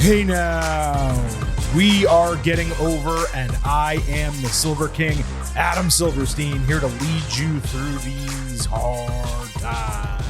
Hey now, we are getting over, and I am the Silver King, Adam Silverstein, here to lead you through these hard times.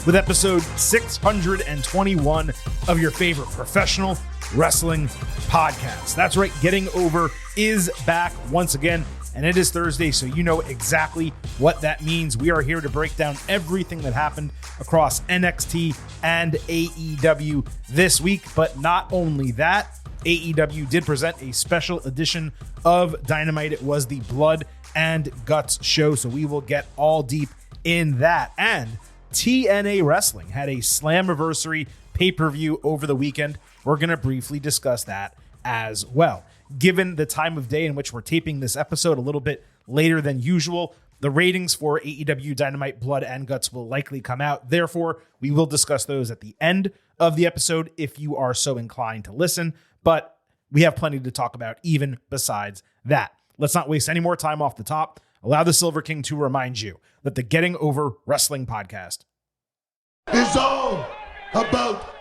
With episode 621 of your favorite professional wrestling podcast. That's right, Getting Over is back once again, and it is Thursday, so you know exactly what that means. We are here to break down everything that happened across NXT and AEW this week, but not only that, AEW did present a special edition of Dynamite. It was the Blood and Guts show, so we will get all deep in that. And TNA Wrestling had a Slammiversary pay-per-view over the weekend. We're going to briefly discuss that as well. Given the time of day in which we're taping this episode a little bit later than usual, the ratings for AEW Dynamite Blood and Guts will likely come out. Therefore, we will discuss those at the end of the episode if you are so inclined to listen. But we have plenty to talk about even besides that. Let's not waste any more time off the top. Allow the Silver King to remind you that the Getting Over Wrestling podcast is all about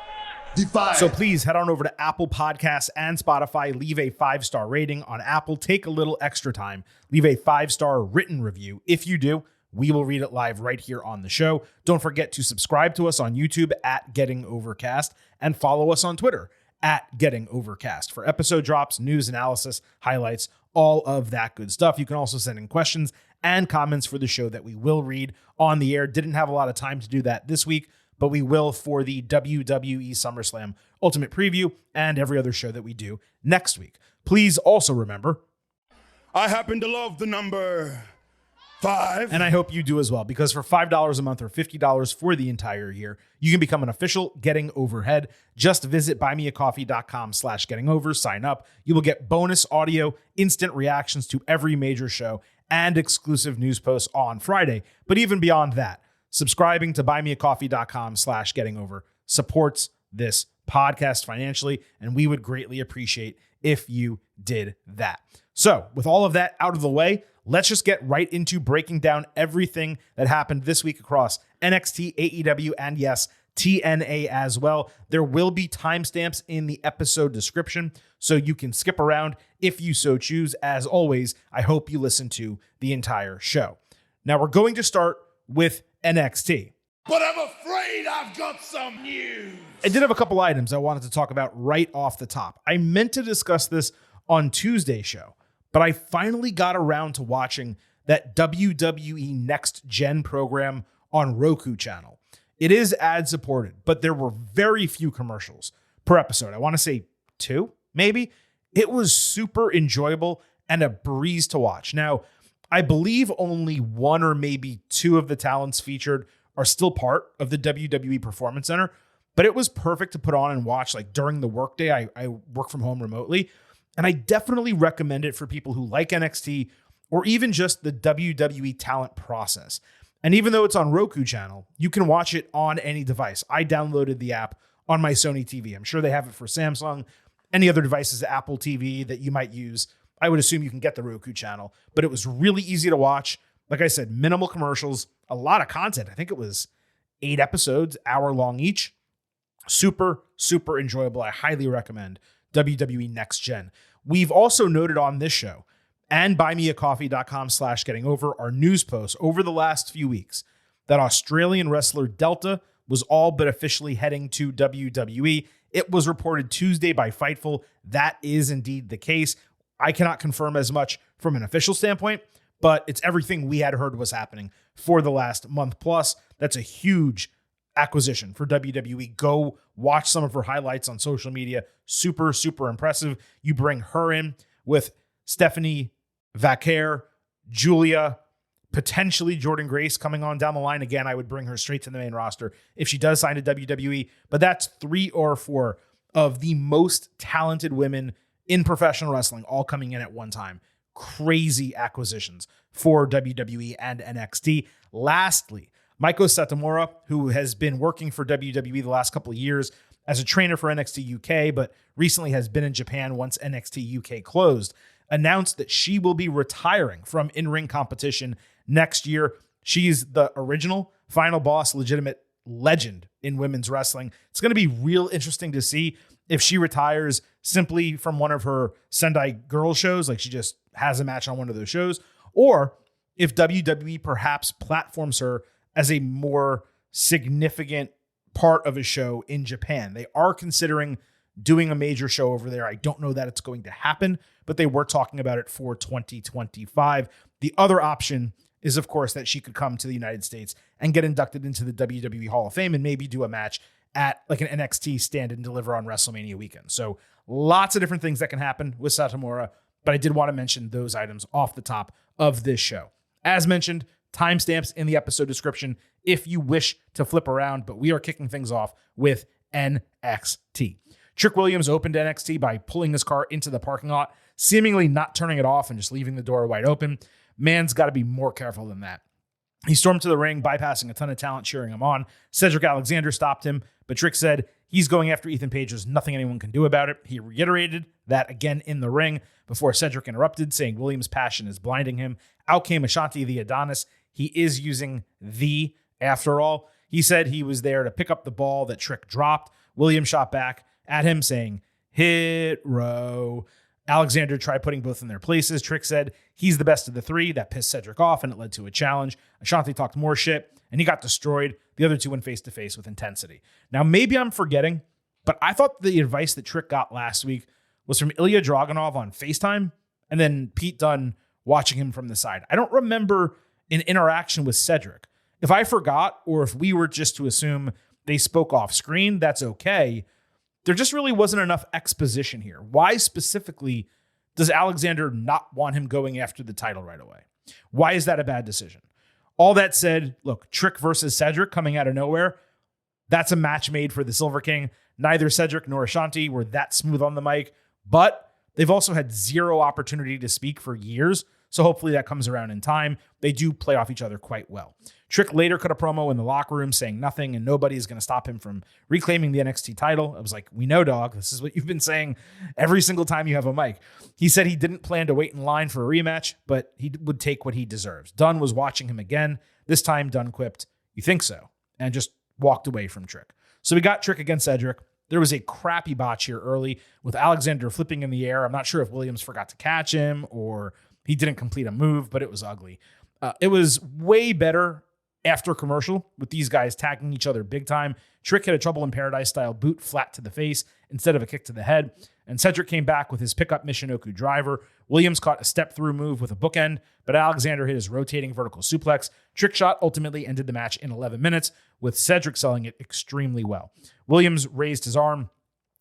Defy. So please head on over to Apple Podcasts and Spotify. Leave a 5-star rating on Apple. Take a little extra time. Leave a 5-star written review. If you do, we will read it live right here on the show. Don't forget to subscribe to us on YouTube at Getting Overcast and follow us on Twitter at Getting Overcast for episode drops, news, analysis, highlights, all of that good stuff. You can also send in questions and comments for the show that we will read on the air. Didn't have a lot of time to do that this week, but we will for the WWE SummerSlam Ultimate Preview and every other show that we do next week. Please also remember, I happen to love the number 5. and I hope you do as well, because for $5 a month or $50 for the entire year, you can become an official Getting Overhead. Just visit buymeacoffee.com/gettingover, sign up. You will get bonus audio, instant reactions to every major show, and exclusive news posts on Friday. But even beyond that, subscribing to buymeacoffee.com/gettingover supports this podcast financially, and we would greatly appreciate if you did that. So with all of that out of the way, let's just get right into breaking down everything that happened this week across NXT, AEW, and yes, TNA as well. There will be timestamps in the episode description, so you can skip around if you so choose. As always, I hope you listen to the entire show. Now we're going to start with NXT. But I'm afraid I've got some news. I did have a couple items I wanted to talk about right off the top. I meant to discuss this on Tuesday's show, but I finally got around to watching that WWE Next Gen program on Roku channel. It is ad supported, but there were very few commercials per episode. I want to say 2, maybe. It was super enjoyable and a breeze to watch. Now, I believe only 1 or maybe 2 of the talents featured are still part of the WWE Performance Center, but it was perfect to put on and watch like during the workday. I work from home remotely, and I definitely recommend it for people who like NXT or even just the WWE talent process. And even though it's on Roku channel, you can watch it on any device. I downloaded the app on my Sony TV. I'm sure they have it for Samsung, any other devices, Apple TV that you might use. I would assume you can get the Roku channel, but it was really easy to watch. Like I said, minimal commercials, a lot of content. I think it was 8 episodes, hour long each. Super, super enjoyable. I highly recommend WWE Next Gen. We've also noted on this show and buymeacoffee.com/gettingover, our news posts over the last few weeks, that Australian wrestler Delta was all but officially heading to WWE. It was reported Tuesday by Fightful. That is indeed the case. I cannot confirm as much from an official standpoint, but it's everything we had heard was happening for the last month plus. That's a huge acquisition for WWE. Go watch some of her highlights on social media. Super, super impressive. You bring her in with Stephanie Vaquer, Julia, potentially Jordan Grace coming on down the line. Again, I would bring her straight to the main roster if she does sign to WWE. But that's 3 or 4 of the most talented women in professional wrestling all coming in at one time. Crazy acquisitions for WWE and NXT. Lastly, Maiko Satomura, who has been working for WWE the last couple of years as a trainer for NXT UK, but recently has been in Japan once NXT UK closed, announced that she will be retiring from in-ring competition next year. She's the original Final Boss legitimate legend in women's wrestling. It's going to be real interesting to see if she retires simply from one of her Sendai Girls shows, like she just has a match on one of those shows, or if WWE perhaps platforms her as a more significant part of a show in Japan. They are considering doing a major show over there. I don't know that it's going to happen, but they were talking about it for 2025. The other option is, of course, that she could come to the United States and get inducted into the WWE Hall of Fame and maybe do a match at like an NXT stand and deliver on WrestleMania weekend. So lots of different things that can happen with Satomura, but I did want to mention those items off the top of this show. As mentioned, timestamps in the episode description if you wish to flip around, but we are kicking things off with NXT. Trick Williams opened NXT by pulling his car into the parking lot, seemingly not turning it off and just leaving the door wide open. Man's got to be more careful than that. He stormed to the ring, bypassing a ton of talent cheering him on. Cedric Alexander stopped him, but Trick said he's going after Ethan Page. There's nothing anyone can do about it. He reiterated that again in the ring before Cedric interrupted, saying Williams' passion is blinding him. Out came Ashanti the Adonis. He is using the after all. He said he was there to pick up the ball that Trick dropped. Williams shot back at him, saying, hit row. Alexander tried putting both in their places. Trick said he's the best of the three. That pissed Cedric off, and it led to a challenge. Ashanti talked more shit, and he got destroyed. The other two went face-to-face with intensity. Now, maybe I'm forgetting, but I thought the advice that Trick got last week was from Ilya Dragunov on FaceTime, and then Pete Dunne watching him from the side. I don't remember an interaction with Cedric. If I forgot, or if we were just to assume they spoke off screen, that's okay. There just really wasn't enough exposition here. Why specifically does Alexander not want him going after the title right away? Why is that a bad decision? All that said, look, Trick versus Cedric coming out of nowhere, that's a match made for the Silver King. Neither Cedric nor Ashanti were that smooth on the mic, but they've also had zero opportunity to speak for years, so hopefully that comes around in time. They do play off each other quite well. Trick later cut a promo in the locker room saying nothing and nobody is going to stop him from reclaiming the NXT title. I was like, we know, dog. This is what you've been saying every single time you have a mic. He said he didn't plan to wait in line for a rematch, but he would take what he deserves. Dunn was watching him again. This time, Dunn quipped, "You think so?" and just walked away from Trick. So we got Trick against Cedric. There was a crappy botch here early with Alexander flipping in the air. I'm not sure if Williams forgot to catch him or he didn't complete a move, but it was ugly. It was way better after commercial with these guys tagging each other big time. Trick hit a Trouble in Paradise style boot flat to the face instead of a kick to the head. And Cedric came back with his pickup Michinoku driver. Williams caught a step through move with a bookend, but Alexander hit his rotating vertical suplex. Trick shot ultimately ended the match in 11 minutes with Cedric selling it extremely well. Williams raised his arm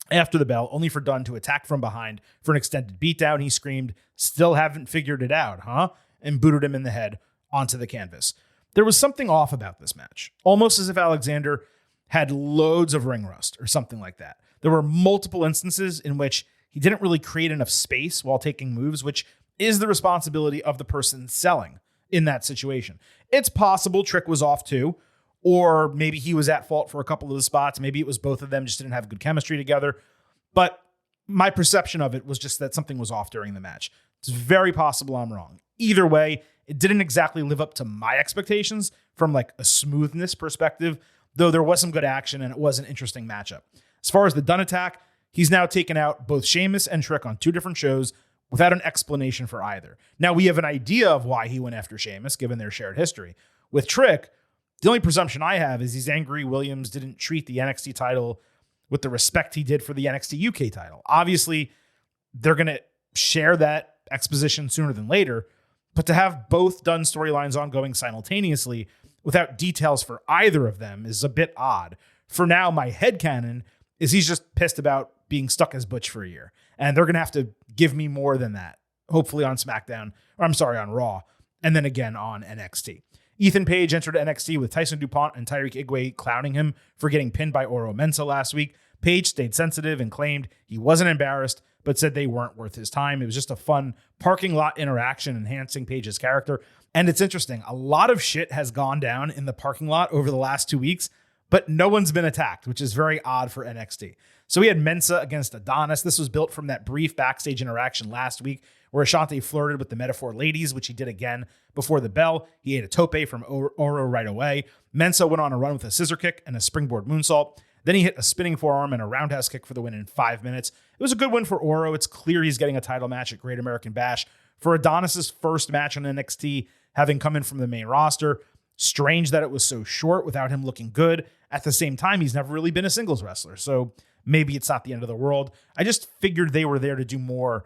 after the bell, only for Dunn to attack from behind for an extended beatdown. He screamed, "Still haven't figured it out, huh?" and booted him in the head onto the canvas. There was something off about this match, almost as if Alexander had loads of ring rust or something like that. There were multiple instances in which he didn't really create enough space while taking moves, which is the responsibility of the person selling in that situation. It's possible Trick was off too, or maybe he was at fault for a couple of the spots. Maybe it was both of them just didn't have good chemistry together. But my perception of it was just that something was off during the match. It's very possible I'm wrong. Either way, it didn't exactly live up to my expectations from like a smoothness perspective, though there was some good action and it was an interesting matchup. As far as the Dunn attack, he's now taken out both Sheamus and Trick on two different shows without an explanation for either. Now we have an idea of why he went after Sheamus, given their shared history. With Trick, the only presumption I have is he's angry Williams didn't treat the NXT title with the respect he did for the NXT UK title. Obviously, they're going to share that exposition sooner than later, but to have both Dunn storylines ongoing simultaneously without details for either of them is a bit odd. For now, my headcanon is he's just pissed about being stuck as Butch for a year. And they're going to have to give me more than that, hopefully on SmackDown, or I'm sorry, on Raw, and then again on NXT. Ethan Page entered NXT with Tyson DuPont and Tyreek Igwe clowning him for getting pinned by Oro Mensah last week. Page stayed sensitive and claimed he wasn't embarrassed, but said they weren't worth his time. It was just a fun parking lot interaction enhancing Page's character. And it's interesting. A lot of shit has gone down in the parking lot over the last 2 weeks, but no one's been attacked, which is very odd for NXT. So we had Mensah against Adonis. This was built from that brief backstage interaction last week where Ashanti flirted with the Metaphor ladies, which he did again before the bell. He ate a tope from Oro right away. Mensah went on a run with a scissor kick and a springboard moonsault. Then he hit a spinning forearm and a roundhouse kick for the win in 5 minutes. It was a good win for Oro. It's clear he's getting a title match at Great American Bash. For Adonis's first match on NXT, having come in from the main roster, strange that it was so short without him looking good. At the same time, he's never really been a singles wrestler, so maybe it's not the end of the world. I just figured they were there to do more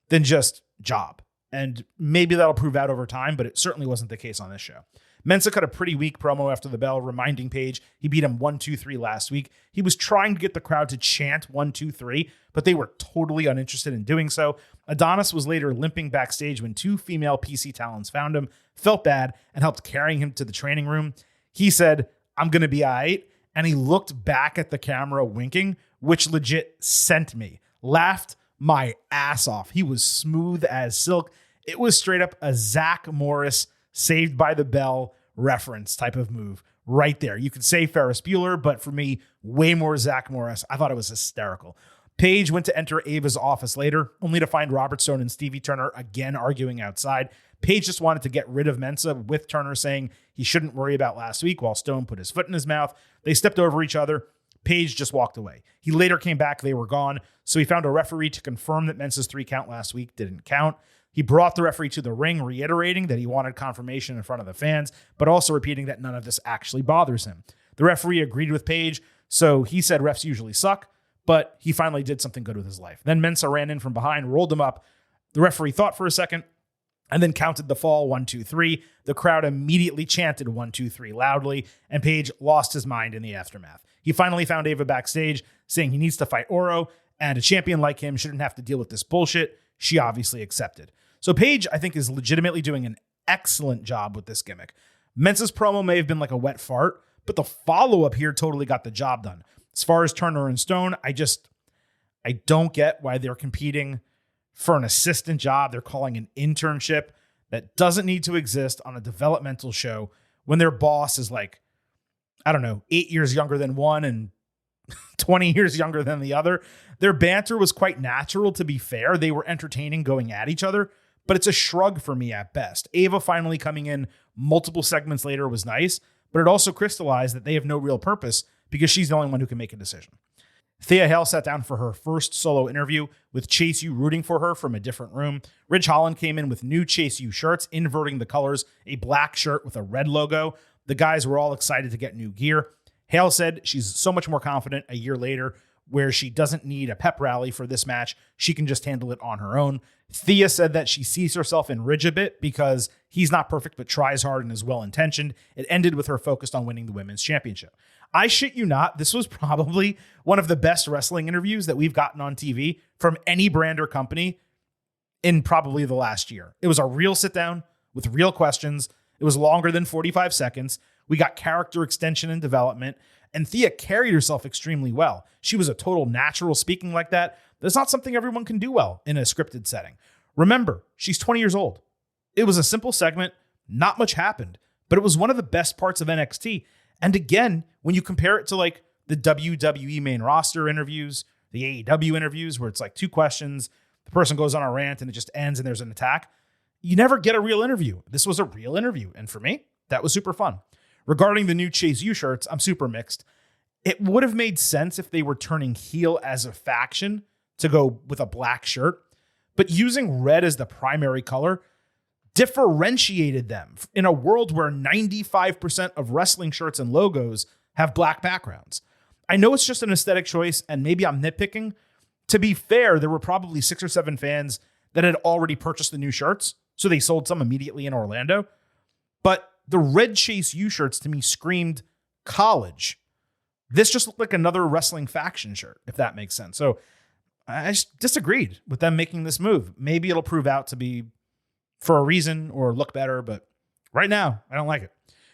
than just job. And maybe that'll prove out over time, but it certainly wasn't the case on this show. Mensah cut a pretty weak promo after the bell, reminding Paige he beat him 1-2-3 last week. He was trying to get the crowd to chant 1-2-3, but they were totally uninterested in doing so. Adonis was later limping backstage when 2 female PC talents found him, felt bad, and helped carrying him to the training room. He said, "I'm going to be all right," and he looked back at the camera winking, which legit sent me. Laughed my ass off. He was smooth as silk. It was straight up a Zach Morris Saved by the Bell reference type of move right there. You could say Ferris Bueller, but for me, way more Zach Morris. I thought it was hysterical. Paige went to enter Ava's office later, only to find Robert Stone and Stevie Turner again arguing outside. Paige just wanted to get rid of Mensah, with Turner saying he shouldn't worry about last week while Stone put his foot in his mouth. They stepped over each other. Paige just walked away. He later came back. They were gone. So he found a referee to confirm that Mensah's 3 count last week didn't count. He brought the referee to the ring, reiterating that he wanted confirmation in front of the fans, but also repeating that none of this actually bothers him. The referee agreed with Paige, so he said refs usually suck, but he finally did something good with his life. Then Mensah ran in from behind, rolled him up. The referee thought for a second, and then counted the fall 1-2-3. The crowd immediately chanted 1-2-3 loudly, and Paige lost his mind in the aftermath. He finally found Ava backstage, saying he needs to fight Oro, and a champion like him shouldn't have to deal with this bullshit. She obviously accepted. So Paige, I think, is legitimately doing an excellent job with this gimmick. Mensah's promo may have been like a wet fart, but the follow-up here totally got the job done. As far as Turner and Stone, I don't get why they're competing for an assistant job. They're calling an internship that doesn't need to exist on a developmental show when their boss is like, 8 years younger than one and 20 years younger than the other. Their banter was quite natural, to be fair. They were entertaining going at each other, but it's a shrug for me at best. Ava finally coming in multiple segments later was nice, but it also crystallized that they have no real purpose because she's the only one who can make a decision. Thea Hale sat down for her first solo interview with Chase U rooting for her from a different room. Ridge Holland came in with new Chase U shirts, inverting the colors, a black shirt with a red logo. The guys were all excited to get new gear. Hale said she's so much more confident a year later, where she doesn't need a pep rally for this match. She can just handle it on her own. Thea said that she sees herself in Ridge a bit because he's not perfect but tries hard and is well-intentioned. It ended with her focused on winning the women's championship. I shit you not, this was probably one of the best wrestling interviews that we've gotten on TV from any brand or company in probably the last year. It was a real sit-down with real questions. It was longer than 45 seconds. We got character extension and development, and Thea carried herself extremely well. She was a total natural speaking like that. That's not something everyone can do well in a scripted setting. Remember, she's 20 years old. It was a simple segment. Not much happened, but it was one of the best parts of NXT. And again, when you compare it to like the WWE main roster interviews, the AEW interviews, where it's like 2 questions, the person goes on a rant and it just ends and there's an attack, you never get a real interview. This was a real interview. And for me, that was super fun. Regarding the new Chase U shirts, I'm super mixed. It would have made sense if they were turning heel as a faction to go with a black shirt, but using red as the primary color differentiated them in a world where 95% of wrestling shirts and logos have black backgrounds. I know it's just an aesthetic choice, and maybe I'm nitpicking. To be fair, there were probably 6 or 7 fans that had already purchased the new shirts, so they sold some immediately in Orlando. But the red Chase U shirts to me screamed college. This just looked like another wrestling faction shirt, if that makes sense. So I just disagreed with them making this move. Maybe it'll prove out to be for a reason or look better, but right now, I don't like it.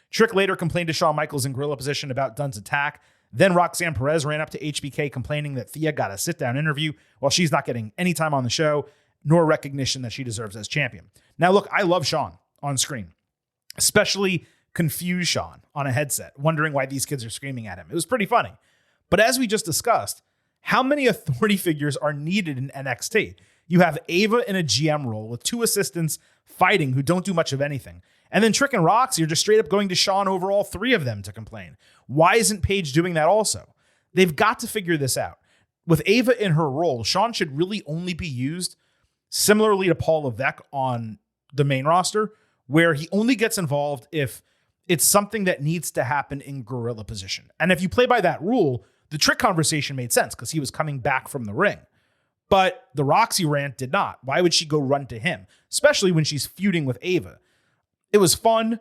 Trick later complained to Shawn Michaels in gorilla position about Dunn's attack. Then Roxanne Perez ran up to HBK complaining that Thea got a sit-down interview while she's not getting any time on the show, nor recognition that she deserves as champion. Now, look, I love Shawn on screen, especially confused Shawn on a headset, wondering why these kids are screaming at him. It was pretty funny. But as we just discussed, how many authority figures are needed in NXT? You have Ava in a GM role with 2 assistants fighting who don't do much of anything. And then Trick and Roxy are just straight up going to Shawn over all 3 of them to complain. Why isn't Paige doing that also? They've got to figure this out. With Ava in her role, Sean should really only be used similarly to Paul Levesque on the main roster, where he only gets involved if it's something that needs to happen in gorilla position. And if you play by that rule, the Trick conversation made sense because he was coming back from the ring. But the Roxy rant did not. Why would she go run to him, especially when she's feuding with Ava? It was fun,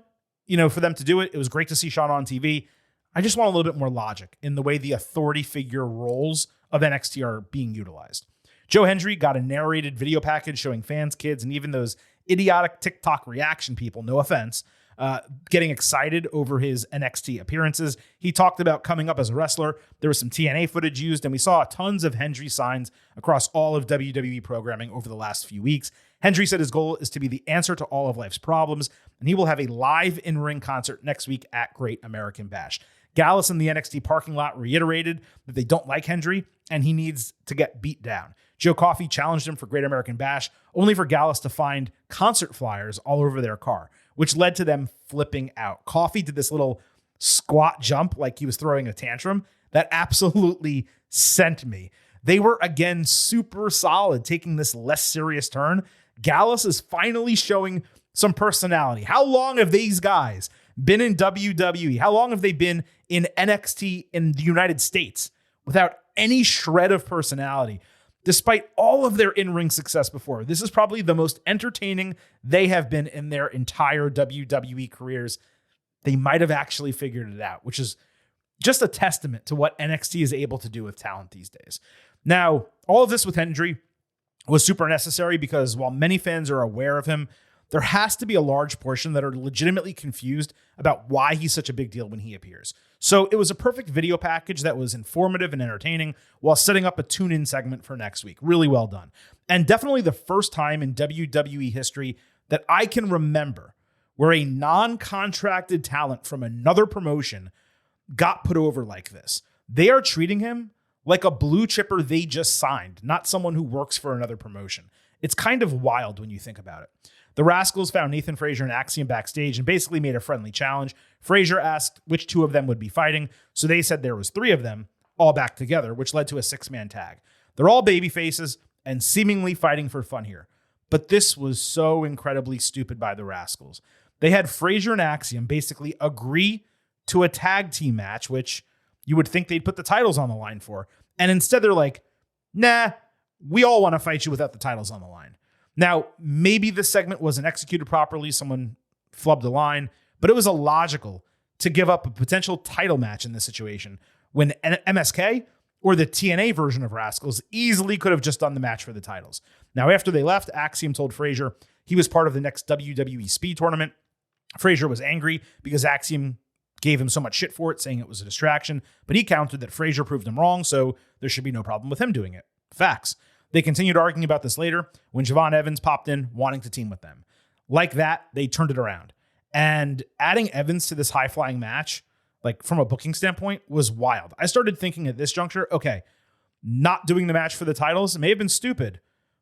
for them to do it. It was great to see Sean on TV. I just want a little bit more logic in the way the authority figure roles of NXT are being utilized. Joe Hendry got a narrated video package showing fans, kids, and even those idiotic TikTok reaction people, no offense, getting excited over his NXT appearances. He talked about coming up as a wrestler. There was some TNA footage used, and we saw tons of Hendry signs across all of WWE programming over the last few weeks. Hendry said his goal is to be the answer to all of life's problems, and he will have a live in-ring concert next week at Great American Bash. Gallus in the NXT parking lot reiterated that they don't like Hendry, and he needs to get beat down. Joe Coffey challenged him for Great American Bash, only for Gallus to find concert flyers all over their car, which led to them flipping out. Coffey did this little squat jump like he was throwing a tantrum that absolutely sent me. They were, again, super solid, taking this less serious turn. Gallus is finally showing some personality. How long have these guys been in WWE? How long have they been in NXT in the United States without any shred of personality? Despite all of their in-ring success before, this is probably the most entertaining they have been in their entire WWE careers. They might have actually figured it out, which is just a testament to what NXT is able to do with talent these days. Now, all of this with Hendry was super necessary because while many fans are aware of him, there has to be a large portion that are legitimately confused about why he's such a big deal when he appears. So it was a perfect video package that was informative and entertaining while setting up a tune-in segment for next week. Really well done. And definitely the first time in WWE history that I can remember where a non-contracted talent from another promotion got put over like this. They are treating him like a blue chipper they just signed, not someone who works for another promotion. It's kind of wild when you think about it. The Rascals found Nathan Frazier and Axiom backstage and basically made a friendly challenge. Frazier asked which two of them would be fighting, so they said there was three of them, all back together, which led to a six-man tag. They're all baby faces and seemingly fighting for fun here. But this was so incredibly stupid by the Rascals. They had Frazier and Axiom basically agree to a tag team match, which you would think they'd put the titles on the line for. And instead they're like, nah, we all want to fight you without the titles on the line. Now, maybe this segment wasn't executed properly. Someone flubbed a line, but it was illogical to give up a potential title match in this situation when MSK or the TNA version of Rascals easily could have just done the match for the titles. Now, after they left, Axiom told Frazier he was part of the next WWE Speed tournament. Frazier was angry because Axiom gave him so much shit for it, saying it was a distraction, but he countered that Frazier proved him wrong, so there should be no problem with him doing it. Facts. They continued arguing about this later when Javon Evans popped in wanting to team with them. Like that, they turned it around. And adding Evans to this high-flying match, like from a booking standpoint, was wild. I started thinking at this juncture, okay, not doing the match for the titles may have been stupid,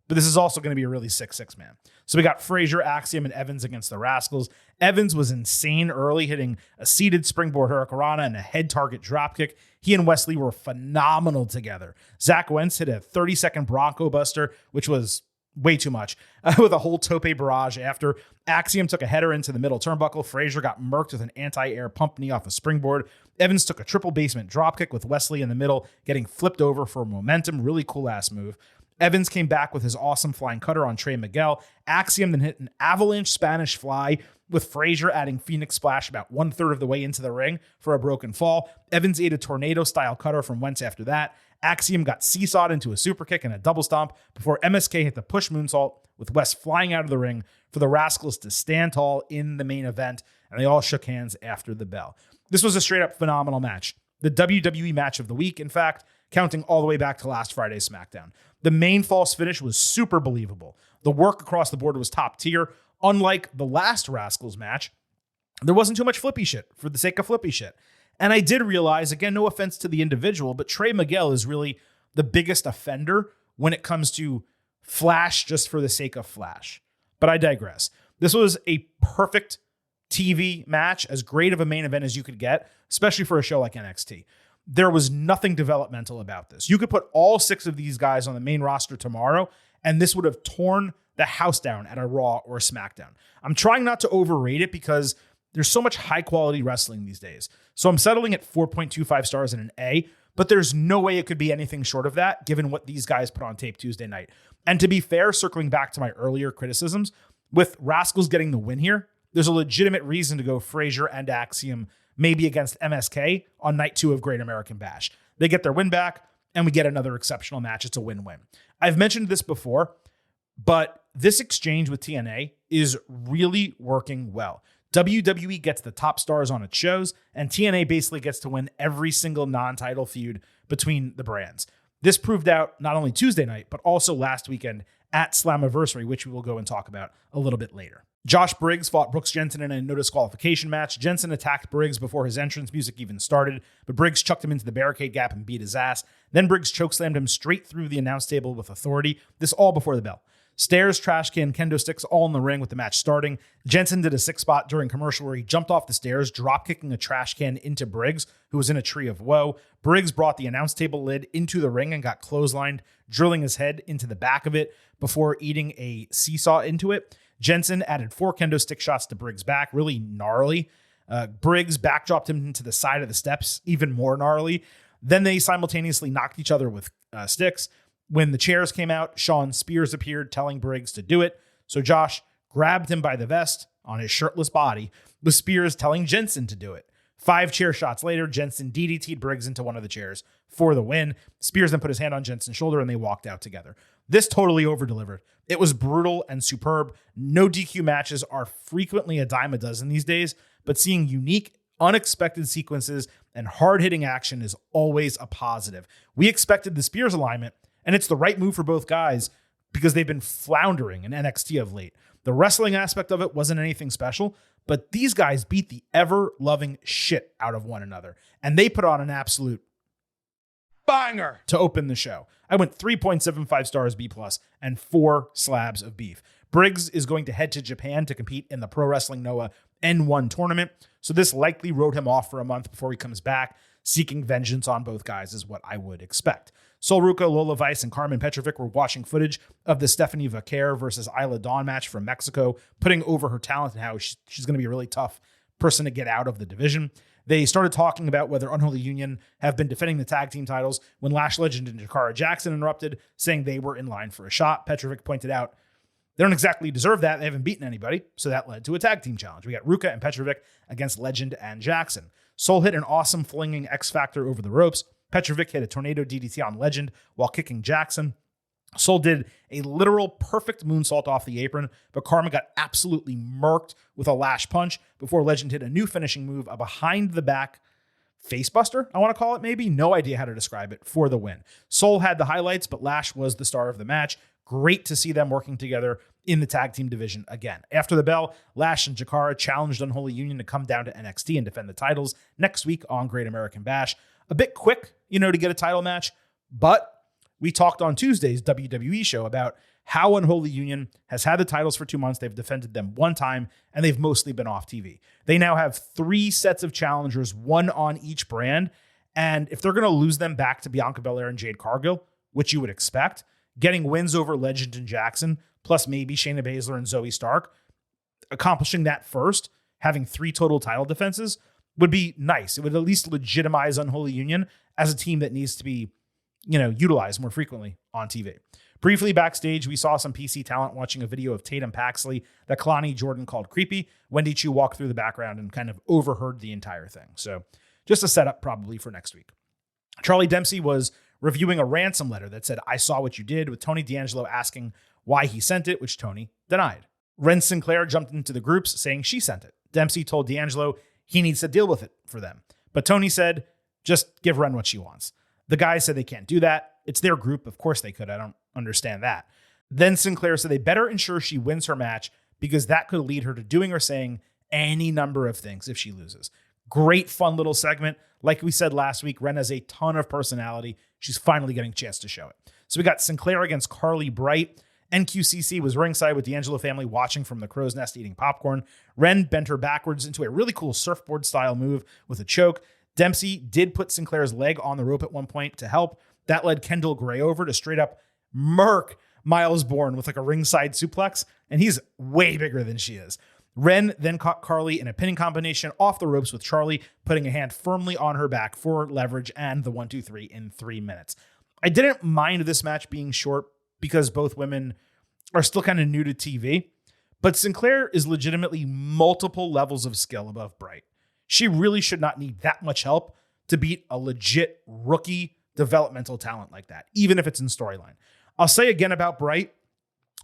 but this is also going to be a really sick six-man. So we got Frazier, Axiom, and Evans against the Rascals. Evans was insane early, hitting a seated springboard hurricanrana and a head target dropkick. He and Wesley were phenomenal together. Zach Wentz hit a 30-second Bronco Buster, which was way too much, with a whole tope barrage after. Axiom took a header into the middle turnbuckle. Frazier got murked with an anti-air pump knee off a springboard. Evans took a triple basement dropkick with Wesley in the middle, getting flipped over for momentum. Really cool-ass move. Evans came back with his awesome flying cutter on Trey Miguel. Axiom then hit an avalanche Spanish fly, with Frazier adding Phoenix Splash about 1/3 of the way into the ring for a broken fall. Evans ate a tornado-style cutter from Wentz after that. Axiom got seesawed into a super kick and a double stomp before MSK hit the push moonsault, with West flying out of the ring for the Rascals to stand tall in the main event, and they all shook hands after the bell. This was a straight-up phenomenal match. The WWE match of the week, in fact, counting all the way back to last Friday's SmackDown. The main false finish was super believable. The work across the board was top tier. Unlike the last Rascals match, there wasn't too much flippy shit for the sake of flippy shit. And I did realize, again, no offense to the individual, but Trey Miguel is really the biggest offender when it comes to flash just for the sake of flash. But I digress. This was a perfect TV match, as great of a main event as you could get, especially for a show like NXT. there was nothing developmental about this. You could put all 6 of these guys on the main roster tomorrow, and this would have torn the house down at a Raw or a SmackDown. I'm trying not to overrate it because there's so much high-quality wrestling these days. So I'm settling at 4.25 stars and an A, but there's no way it could be anything short of that, given what these guys put on tape Tuesday night. And to be fair, circling back to my earlier criticisms, with Rascals getting the win here, there's a legitimate reason to go Frazier and Axiom maybe against MSK on night 2 of Great American Bash. They get their win back, and we get another exceptional match. It's a win-win. I've mentioned this before, but this exchange with TNA is really working well. WWE gets the top stars on its shows, and TNA basically gets to win every single non-title feud between the brands. This proved out not only Tuesday night, but also last weekend at Slammiversary, which we will go and talk about a little bit later. Josh Briggs fought Brooks Jensen in a no disqualification match. Jensen attacked Briggs before his entrance music even started, but Briggs chucked him into the barricade gap and beat his ass. Then Briggs chokeslammed him straight through the announce table with authority. This all before the bell. Stairs, trash can, kendo sticks all in the ring with the match starting. Jensen did a 6-spot during commercial where he jumped off the stairs, drop-kicking a trash can into Briggs, who was in a tree of woe. Briggs brought the announce table lid into the ring and got clotheslined, drilling his head into the back of it before eating a seesaw into it. Jensen added 4 kendo stick shots to Briggs' back, really gnarly. Briggs backdropped him into the side of the steps, even more gnarly. Then they simultaneously knocked each other with sticks. When the chairs came out, Sean Spears appeared, telling Briggs to do it. So Josh grabbed him by the vest on his shirtless body, with Spears telling Jensen to do it. 5 chair shots later, Jensen DDT'd Briggs into one of the chairs for the win. Spears then put his hand on Jensen's shoulder and they walked out together. This totally over-delivered. It was brutal and superb. No DQ matches are frequently a dime a dozen these days, but seeing unique, unexpected sequences and hard-hitting action is always a positive. We expected the Spears alignment, and it's the right move for both guys because they've been floundering in NXT of late. The wrestling aspect of it wasn't anything special, but these guys beat the ever-loving shit out of one another, and they put on an absolute banger to open the show. I went 3.75 stars B+, and 4 slabs of beef. Briggs is going to head to Japan to compete in the Pro Wrestling Noah N1 tournament, so this likely wrote him off for a month before he comes back. Seeking vengeance on both guys is what I would expect. Sol Ruca, Lola Vice, and Carmen Petrovic were watching footage of the Stephanie Vaquer versus Isla Dawn match from Mexico, putting over her talent and how she's going to be a really tough person to get out of the division. They started talking about whether Unholy Union have been defending the tag team titles when Lash Legend and Jakara Jackson interrupted, saying they were in line for a shot. Petrovic pointed out they don't exactly deserve that. They haven't beaten anybody, so that led to a tag team challenge. We got Ruca and Petrovic against Legend and Jackson. Sol hit an awesome flinging X Factor over the ropes. Petrovic hit a tornado DDT on Legend while kicking Jackson. Sol did a literal perfect moonsault off the apron, but Karma got absolutely murked with a lash punch before Legend hit a new finishing move, a behind-the-back facebuster, I want to call it maybe. No idea how to describe it, for the win. Sol had the highlights, but Lash was the star of the match. Great to see them working together in the tag team division again. After the bell, Lash and Jakara challenged Unholy Union to come down to NXT and defend the titles next week on Great American Bash. A bit quick, to get a title match, but we talked on Tuesday's WWE show about how Unholy Union has had the titles for 2 months. They've defended them 1 time, and they've mostly been off TV. They now have 3 sets of challengers, 1 on each brand, and if they're going to lose them back to Bianca Belair and Jade Cargill, which you would expect, getting wins over Legend and Jackson, plus maybe Shayna Baszler and Zoe Stark, accomplishing that first, having 3 total title defenses, would be nice. It would at least legitimize Unholy Union as a team that needs to be, utilized more frequently on TV. Briefly backstage, we saw some PC talent watching a video of Tatum Paxley that Kalani Jordan called creepy. Wendy Chu walked through the background and kind of overheard the entire thing. So just a setup probably for next week. Charlie Dempsey was reviewing a ransom letter that said, "I saw what you did," with Tony D'Angelo asking why he sent it, which Tony denied. Ren Sinclair jumped into the groups saying she sent it. Dempsey told D'Angelo he needs to deal with it for them. But Tony said, just give Ren what she wants. The guys said they can't do that. It's their group. Of course they could. I don't understand that. Then Sinclair said they better ensure she wins her match because that could lead her to doing or saying any number of things if she loses. Great, fun little segment. Like we said last week, Ren has a ton of personality. She's finally getting a chance to show it. So we got Sinclair against Carly Bright. NQCC was ringside with the D'Angelo family watching from the crow's nest eating popcorn. Ren bent her backwards into a really cool surfboard-style move with a choke. Dempsey did put Sinclair's leg on the rope at one point to help. That led Kendall Gray over to straight up murk Miles Bourne with like a ringside suplex, and he's way bigger than she is. Ren then caught Carly in a pinning combination off the ropes with Charlie, putting a hand firmly on her back for leverage and the 1-2-3 in 3 minutes. I didn't mind this match being short because both women are still kind of new to TV, but Sinclair is legitimately multiple levels of skill above Bright. She really should not need that much help to beat a legit rookie developmental talent like that, even if it's in storyline. I'll say again about Bright,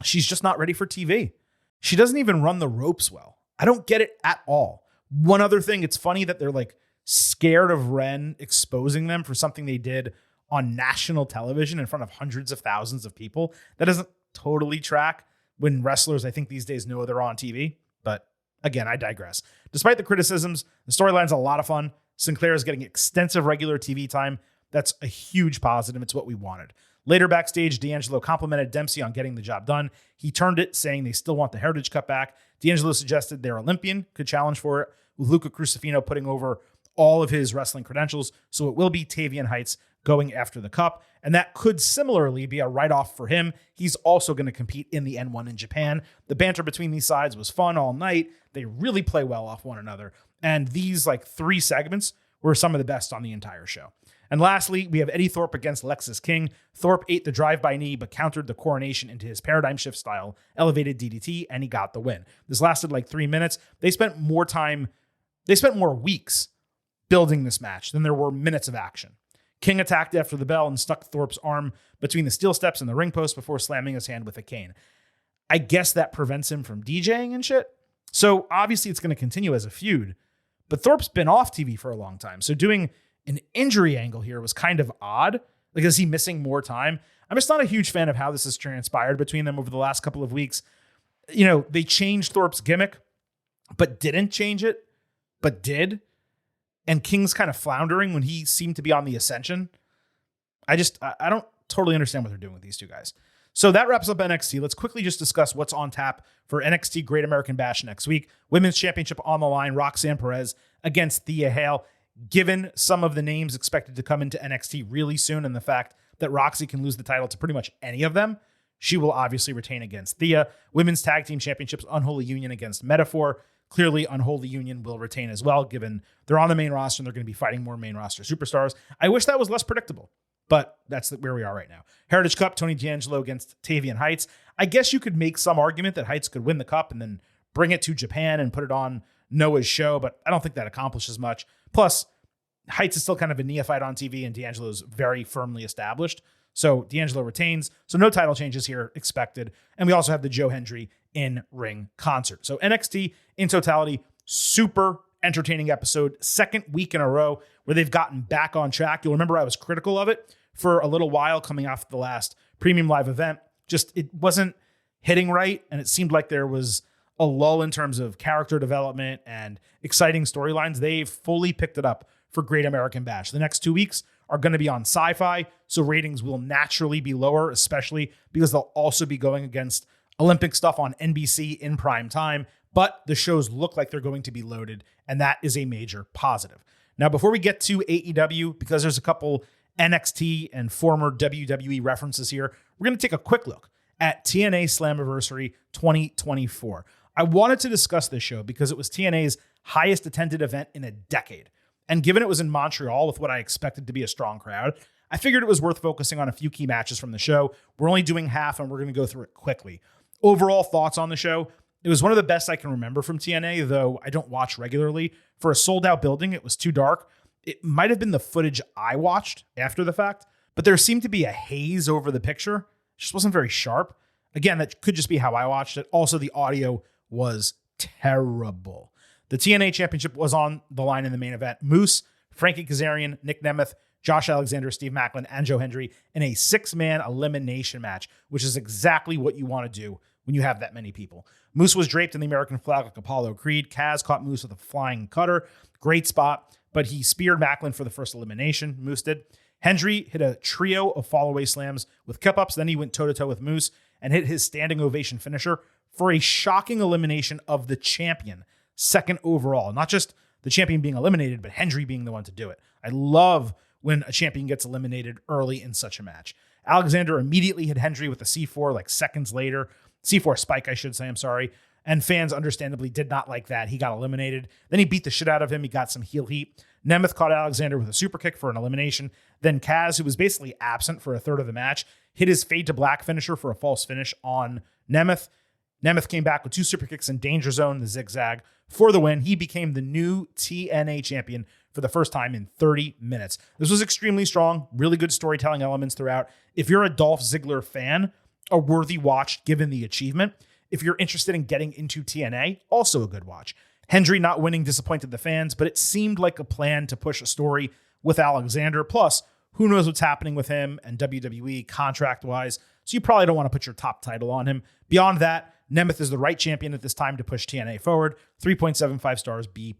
she's just not ready for TV. She doesn't even run the ropes well. I don't get it at all. One other thing, it's funny that they're like scared of Ren exposing them for something they did on national television in front of hundreds of thousands of people. That doesn't totally track when wrestlers, I think these days, know they're on TV. But again, I digress. Despite the criticisms, the storyline's a lot of fun. Sinclair is getting extensive regular TV time. That's a huge positive. It's what we wanted. Later backstage, D'Angelo complimented Dempsey on getting the job done. He turned it, saying they still want the Heritage Cup back. D'Angelo suggested their Olympian could challenge for it, with Luca Crucifino putting over all of his wrestling credentials. So it will be Tavian Heights going after the cup. And that could similarly be a write-off for him. He's also going to compete in the N1 in Japan. The banter between these sides was fun all night. They really play well off one another. And these 3 segments were some of the best on the entire show. And lastly, we have Eddie Thorpe against Lexis King. Thorpe ate the drive-by knee, but countered the coronation into his paradigm shift style, elevated DDT, and he got the win. This lasted 3 minutes. They spent more weeks building this match than there were minutes of action. King attacked after the bell and stuck Thorpe's arm between the steel steps and the ring post before slamming his hand with a cane. I guess that prevents him from DJing and shit. So obviously it's going to continue as a feud, but Thorpe's been off TV for a long time. So doing an injury angle here was kind of odd. Is he missing more time? I'm just not a huge fan of how this has transpired between them over the last couple of weeks. They changed Thorpe's gimmick, but didn't change it, but did. And King's kind of floundering when he seemed to be on the ascension. I don't totally understand what they're doing with these two guys. So that wraps up NXT. Let's quickly just discuss what's on tap for NXT Great American Bash next week. Women's Championship on the line, Roxanne Perez against Thea Hale. Given some of the names expected to come into NXT really soon and the fact that Roxy can lose the title to pretty much any of them, she will obviously retain against Thea. Women's Tag Team Championships, Unholy Union against Metaphor. Clearly, Unholy Union will retain as well, given they're on the main roster and they're going to be fighting more main roster superstars. I wish that was less predictable, but that's where we are right now. Heritage Cup, Tony D'Angelo against Tavian Heights. I guess you could make some argument that Heights could win the cup and then bring it to Japan and put it on Noah's show, but I don't think that accomplishes much. Plus, Heights is still kind of a neophyte on TV, and D'Angelo's very firmly established. So D'Angelo retains. So no title changes here expected. And we also have the Joe Hendry in-ring concert. So NXT in totality, super entertaining episode. Second week in a row where they've gotten back on track. You'll remember I was critical of it for a little while coming off the last premium live event. Just it wasn't hitting right. And it seemed like there was a lull in terms of character development and exciting storylines. They've fully picked it up for Great American Bash. The next 2 weeks are going to be on Sci-Fi, so ratings will naturally be lower, especially because they'll also be going against Olympic stuff on NBC in prime time, but the shows look like they're going to be loaded, and that is a major positive. Now, before we get to AEW, because there's a couple NXT and former WWE references here, we're going to take a quick look at TNA Slammiversary 2024. I wanted to discuss this show because it was TNA's highest attended event in a decade. And given it was in Montreal with what I expected to be a strong crowd, I figured it was worth focusing on a few key matches from the show. We're only doing half and we're going to go through it quickly. Overall thoughts on the show. It was one of the best I can remember from TNA, though I don't watch regularly. For a sold-out building, it was too dark. It might have been the footage I watched after the fact, but there seemed to be a haze over the picture. It just wasn't very sharp. Again, that could just be how I watched it. Also, the audio was terrible. The TNA Championship was on the line in the main event. Moose, Frankie Kazarian, Nick Nemeth, Josh Alexander, Steve Macklin, and Joe Hendry in a 6-man elimination match, which is exactly what you want to do when you have that many people. Moose was draped in the American flag like Apollo Creed. Kaz caught Moose with a flying cutter. Great spot, but he speared Macklin for the first elimination. Moose did. Hendry hit a trio of fallaway slams with kip-ups. Then he went toe-to-toe with Moose and hit his standing ovation finisher for a shocking elimination of the champion. Second overall, not just the champion being eliminated, but Hendry being the one to do it. I love when a champion gets eliminated early in such a match. Alexander immediately hit Hendry with a C4 like seconds later. C4 spike, I should say, I'm sorry. And fans understandably did not like that. He got eliminated. Then he beat the shit out of him. He got some heel heat. Nemeth caught Alexander with a super kick for an elimination. Then Kaz, who was basically absent for a third of the match, hit his fade to black finisher for a false finish on Nemeth. Nemeth came back with 2 super kicks in Danger Zone, the zigzag, for the win. He became the new TNA champion for the first time in 30 minutes. This was extremely strong, really good storytelling elements throughout. If you're a Dolph Ziggler fan, a worthy watch given the achievement. If you're interested in getting into TNA, also a good watch. Hendry not winning disappointed the fans, but it seemed like a plan to push a story with Alexander. Plus, who knows what's happening with him and WWE contract-wise, so you probably don't want to put your top title on him. Beyond that, Nemeth is the right champion at this time to push TNA forward. 3.75 stars B+.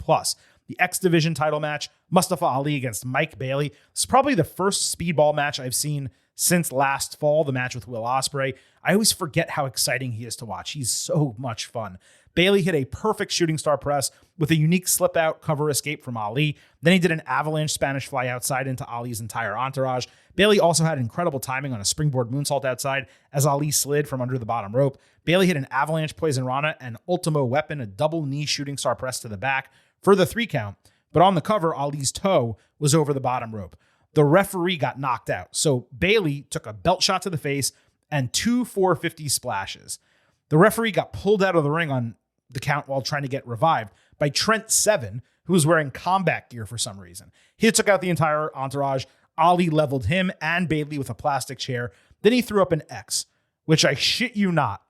The X Division title match, Mustafa Ali against Mike Bailey. This is probably the first speedball match I've seen since last fall, the match with Will Ospreay. I always forget how exciting he is to watch. He's so much fun. Bailey hit a perfect shooting star press with a unique slip out cover escape from Ali. Then he did an avalanche Spanish fly outside into Ali's entire entourage. Bailey also had incredible timing on a springboard moonsault outside as Ali slid from under the bottom rope. Bailey hit an avalanche poison rana and ultimo weapon, a double knee shooting star press to the back for the 3 count. But on the cover, Ali's toe was over the bottom rope. The referee got knocked out. So Bailey took a belt shot to the face and 2 450 splashes. The referee got pulled out of the ring on the count while trying to get revived by Trent Seven, who was wearing combat gear for some reason. He took out the entire entourage. Ali leveled him and Bailey with a plastic chair. Then he threw up an X, which I shit you not,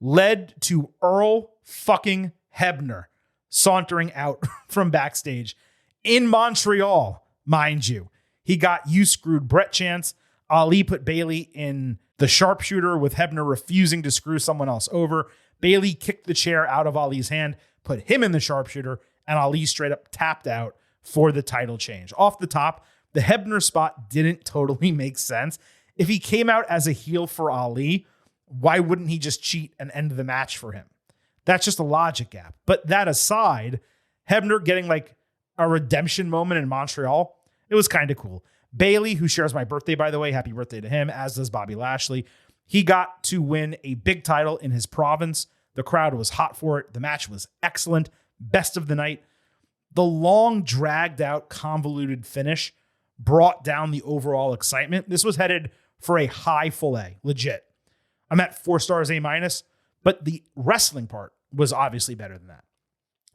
led to Earl fucking Hebner sauntering out from backstage in Montreal, mind you. He got "you screwed Brett" chants. Ali put Bailey in the sharpshooter with Hebner refusing to screw someone else over. Bailey kicked the chair out of Ali's hand, put him in the sharpshooter, and Ali straight up tapped out for the title change. Off the top, the Hebner spot didn't totally make sense. If he came out as a heel for Ali, why wouldn't he just cheat and end the match for him? That's just a logic gap. But that aside, Hebner getting like a redemption moment in Montreal, it was kind of cool. Bailey, who shares my birthday, by the way, happy birthday to him, as does Bobby Lashley. He got to win a big title in his province. The crowd was hot for it. The match was excellent. Best of the night. The long, dragged out, convoluted finish brought down the overall excitement. This was headed for a high full A, legit. I'm at 4 stars A-, but the wrestling part was obviously better than that.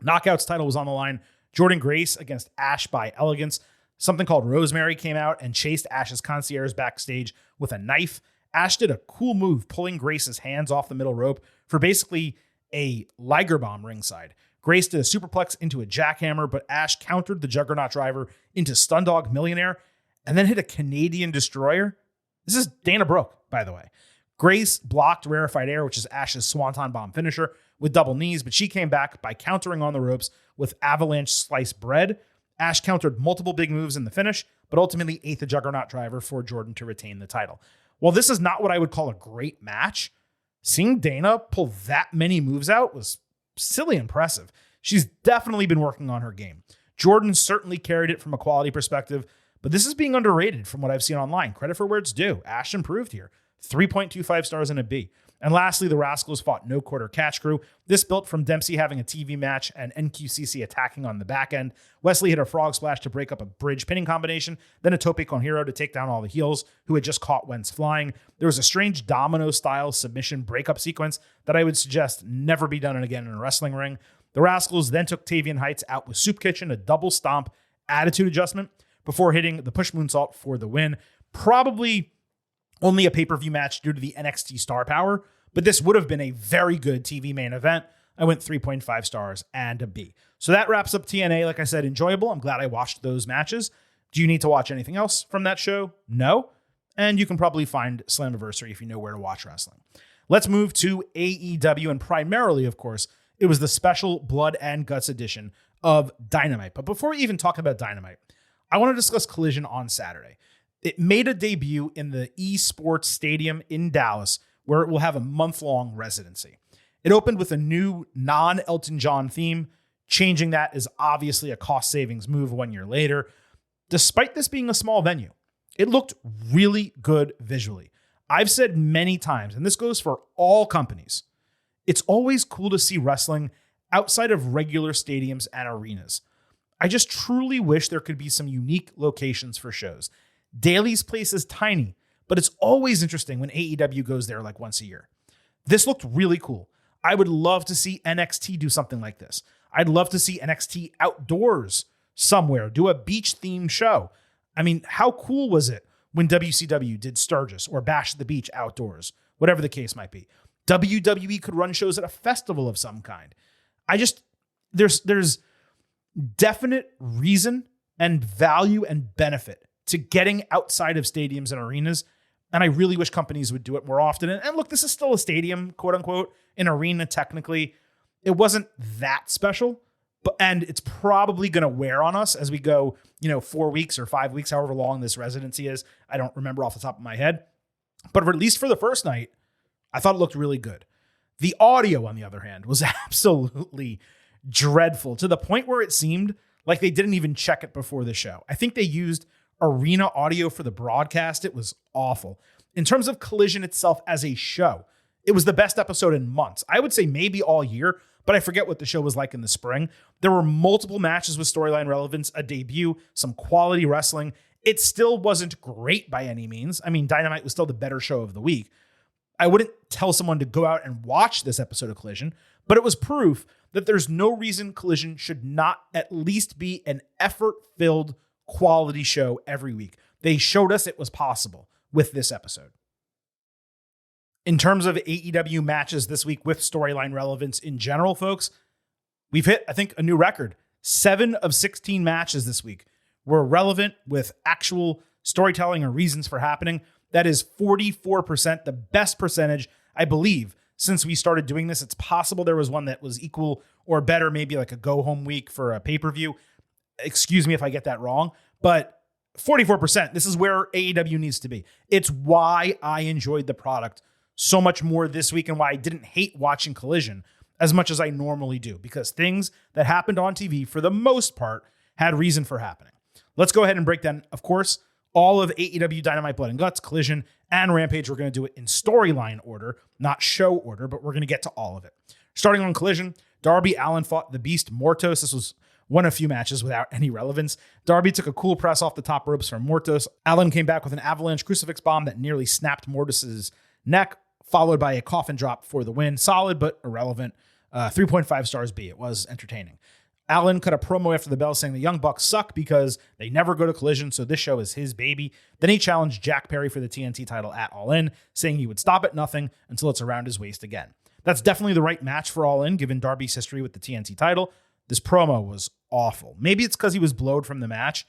Knockout's title was on the line. Jordynne Grace against Ash by Elegance. Something called Rosemary came out and chased Ash's concierge backstage with a knife. Ash did a cool move, pulling Grace's hands off the middle rope for basically a Liger bomb ringside. Grace did a superplex into a jackhammer, but Ash countered the Juggernaut driver into Stundog Millionaire and then hit a Canadian Destroyer. This is Dana Brooke, by the way. Grace blocked Rarefied Air, which is Ash's Swanton Bomb finisher, with double knees, but she came back by countering on the ropes with Avalanche Sliced Bread. Ash countered multiple big moves in the finish, but ultimately ate the Juggernaut driver for Jordan to retain the title. While this is not what I would call a great match, seeing Dana pull that many moves out was silly impressive. She's definitely been working on her game. Jordan certainly carried it from a quality perspective, but this is being underrated from what I've seen online. Credit for where it's due. Ash improved here. 3.25 stars and a B. And lastly, the Rascals fought No Quarter Catch Crew. This built from Dempsey having a TV match and NQCC attacking on the back end. Wesley hit a frog splash to break up a bridge pinning combination, then a tope con hero to take down all the heels who had just caught Wentz flying. There was a strange domino-style submission breakup sequence that I would suggest never be done again in a wrestling ring. The Rascals then took Tavian Heights out with Soup Kitchen, a double stomp attitude adjustment, before hitting the push moonsault for the win. Probably only a pay-per-view match due to the NXT star power, but this would have been a very good TV main event. I went 3.5 stars and a B. So that wraps up TNA. Like I said, enjoyable. I'm glad I watched those matches. Do you need to watch anything else from that show? No. And you can probably find Slammiversary if you know where to watch wrestling. Let's move to AEW, and primarily, of course, it was the special Blood and Guts edition of Dynamite. But before we even talk about Dynamite, I want to discuss Collision on Saturday. It made a debut in the eSports Stadium in Dallas, where it will have a month-long residency. It opened with a new non-Elton John theme, Changing that is obviously a cost savings move 1 year later. Despite this being a small venue, it looked really good visually. I've said many times, and this goes for all companies, it's always cool to see wrestling outside of regular stadiums and arenas. I just truly wish there could be some unique locations for shows. Daly's place is tiny, but it's always interesting when AEW goes there like once a year. This looked really cool. I would love to see NXT do something like this. I'd love to see NXT outdoors somewhere, do a beach-themed show. I mean, how cool was it when WCW did Sturgis or Bash at the Beach outdoors, whatever the case might be? WWE could run shows at a festival of some kind. There's definite reason and value and benefit to getting outside of stadiums and arenas. And I really wish companies would do it more often. And look, this is still a stadium, quote unquote, an arena technically. It wasn't that special, and it's probably going to wear on us as we go, 4 weeks or 5 weeks, however long this residency is. I don't remember off the top of my head. But at least for the first night, I thought it looked really good. The audio, on the other hand, was absolutely dreadful to the point where it seemed like they didn't even check it before the show. I think they used arena audio for the broadcast. It was awful. In terms of Collision itself as a show, it was the best episode in months. I would say maybe all year, but I forget what the show was like in the spring. There were multiple matches with storyline relevance, a debut, some quality wrestling. It still wasn't great by any means. I mean, Dynamite was still the better show of the week. I wouldn't tell someone to go out and watch this episode of Collision, but it was proof that there's no reason Collision should not at least be an effort-filled quality show every week. They showed us it was possible with this episode. In terms of AEW matches this week with storyline relevance in general, folks, we've hit, I think, a new record. 7 of 16 matches this week were relevant with actual storytelling or reasons for happening. That is 44%, the best percentage, I believe, since we started doing this. It's possible there was one that was equal or better, maybe like a go-home week for a pay-per-view. Excuse me if I get that wrong, but 44%, this is where AEW needs to be. It's why I enjoyed the product so much more this week and why I didn't hate watching Collision as much as I normally do, because things that happened on TV, for the most part, had reason for happening. Let's go ahead and break down, of course, all of AEW Dynamite, Blood and Guts, Collision, and Rampage. We're going to do it in storyline order, not show order, but we're going to get to all of it. Starting on Collision, Darby Allin fought the Beast Mortos. This was one of few matches without any relevance. Darby took a cool press off the top ropes from Mortos. Allin came back with an avalanche crucifix bomb that nearly snapped Mortos' neck, followed by a coffin drop for the win. Solid, but irrelevant. 3.5 stars B. It was entertaining. Allin cut a promo after the bell saying the Young Bucks suck because they never go to Collision, so this show is his baby. Then he challenged Jack Perry for the TNT title at All In, saying he would stop at nothing until it's around his waist again. That's definitely the right match for All In, given Darby's history with the TNT title. This promo was awful. Maybe it's because he was blowed from the match.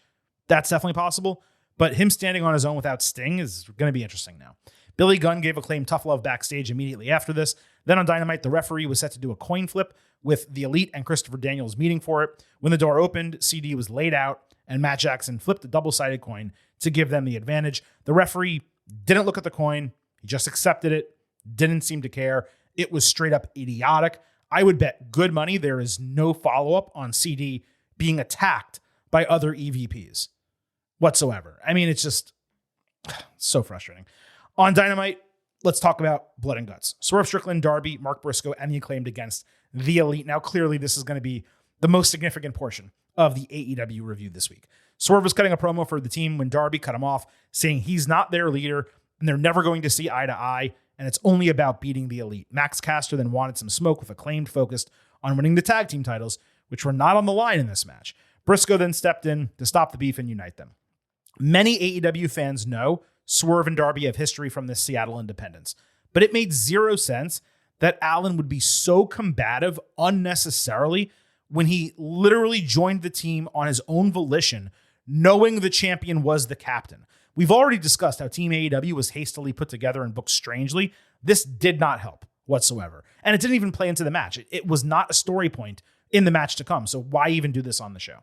That's definitely possible. But him standing on his own without Sting is going to be interesting now. Billy Gunn gave Acclaim tough love backstage immediately after this. Then on Dynamite, the referee was set to do a coin flip with the Elite and Christopher Daniels meeting for it. When the door opened, CD was laid out, and Matt Jackson flipped a double-sided coin to give them the advantage. The referee didn't look at the coin. He just accepted it, didn't seem to care. It was straight up idiotic. I would bet good money there is no follow-up on CD being attacked by other EVPs whatsoever. I mean, it's just so frustrating. On Dynamite, let's talk about Blood and Guts. Swerve Strickland, Darby, Mark Briscoe, and the Acclaimed against the Elite. Now, clearly, this is going to be the most significant portion of the AEW review this week. Swerve was cutting a promo for the team when Darby cut him off, saying he's not their leader, and they're never going to see eye to eye, and it's only about beating the Elite. Max Caster then wanted some smoke with Acclaimed focused on winning the tag team titles, which were not on the line in this match. Briscoe then stepped in to stop the beef and unite them. Many AEW fans know Swerve and Darby have history from this Seattle independence, but it made zero sense that Allin would be so combative unnecessarily when he literally joined the team on his own volition, knowing the champion was the captain. We've already discussed how Team AEW was hastily put together and booked strangely. This did not help whatsoever, and it didn't even play into the match. It was not a story point in the match to come, so why even do this on the show?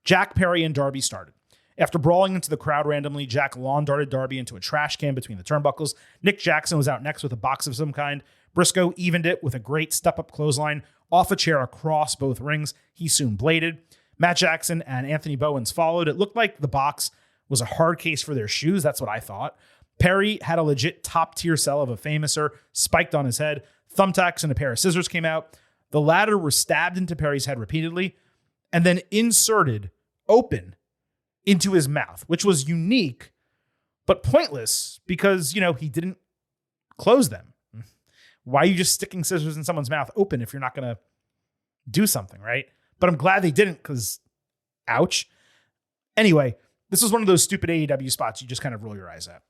Jack Perry and Darby started. After brawling into the crowd randomly, Jack lawn darted Darby into a trash can between the turnbuckles. Nick Jackson was out next with a box of some kind. Briscoe evened it with a great step-up clothesline off a chair across both rings. He soon bladed. Matt Jackson and Anthony Bowens followed. It looked like the box was a hard case for their shoes. That's what I thought. Perry had a legit top-tier sell of a Famouser spiked on his head. Thumbtacks and a pair of scissors came out. The latter were stabbed into Perry's head repeatedly and then inserted open into his mouth, which was unique but pointless because, he didn't close them. Why are you just sticking scissors in someone's mouth open if you're not going to do something, right? But I'm glad they didn't because, ouch. Anyway, this was one of those stupid AEW spots you just kind of roll your eyes at.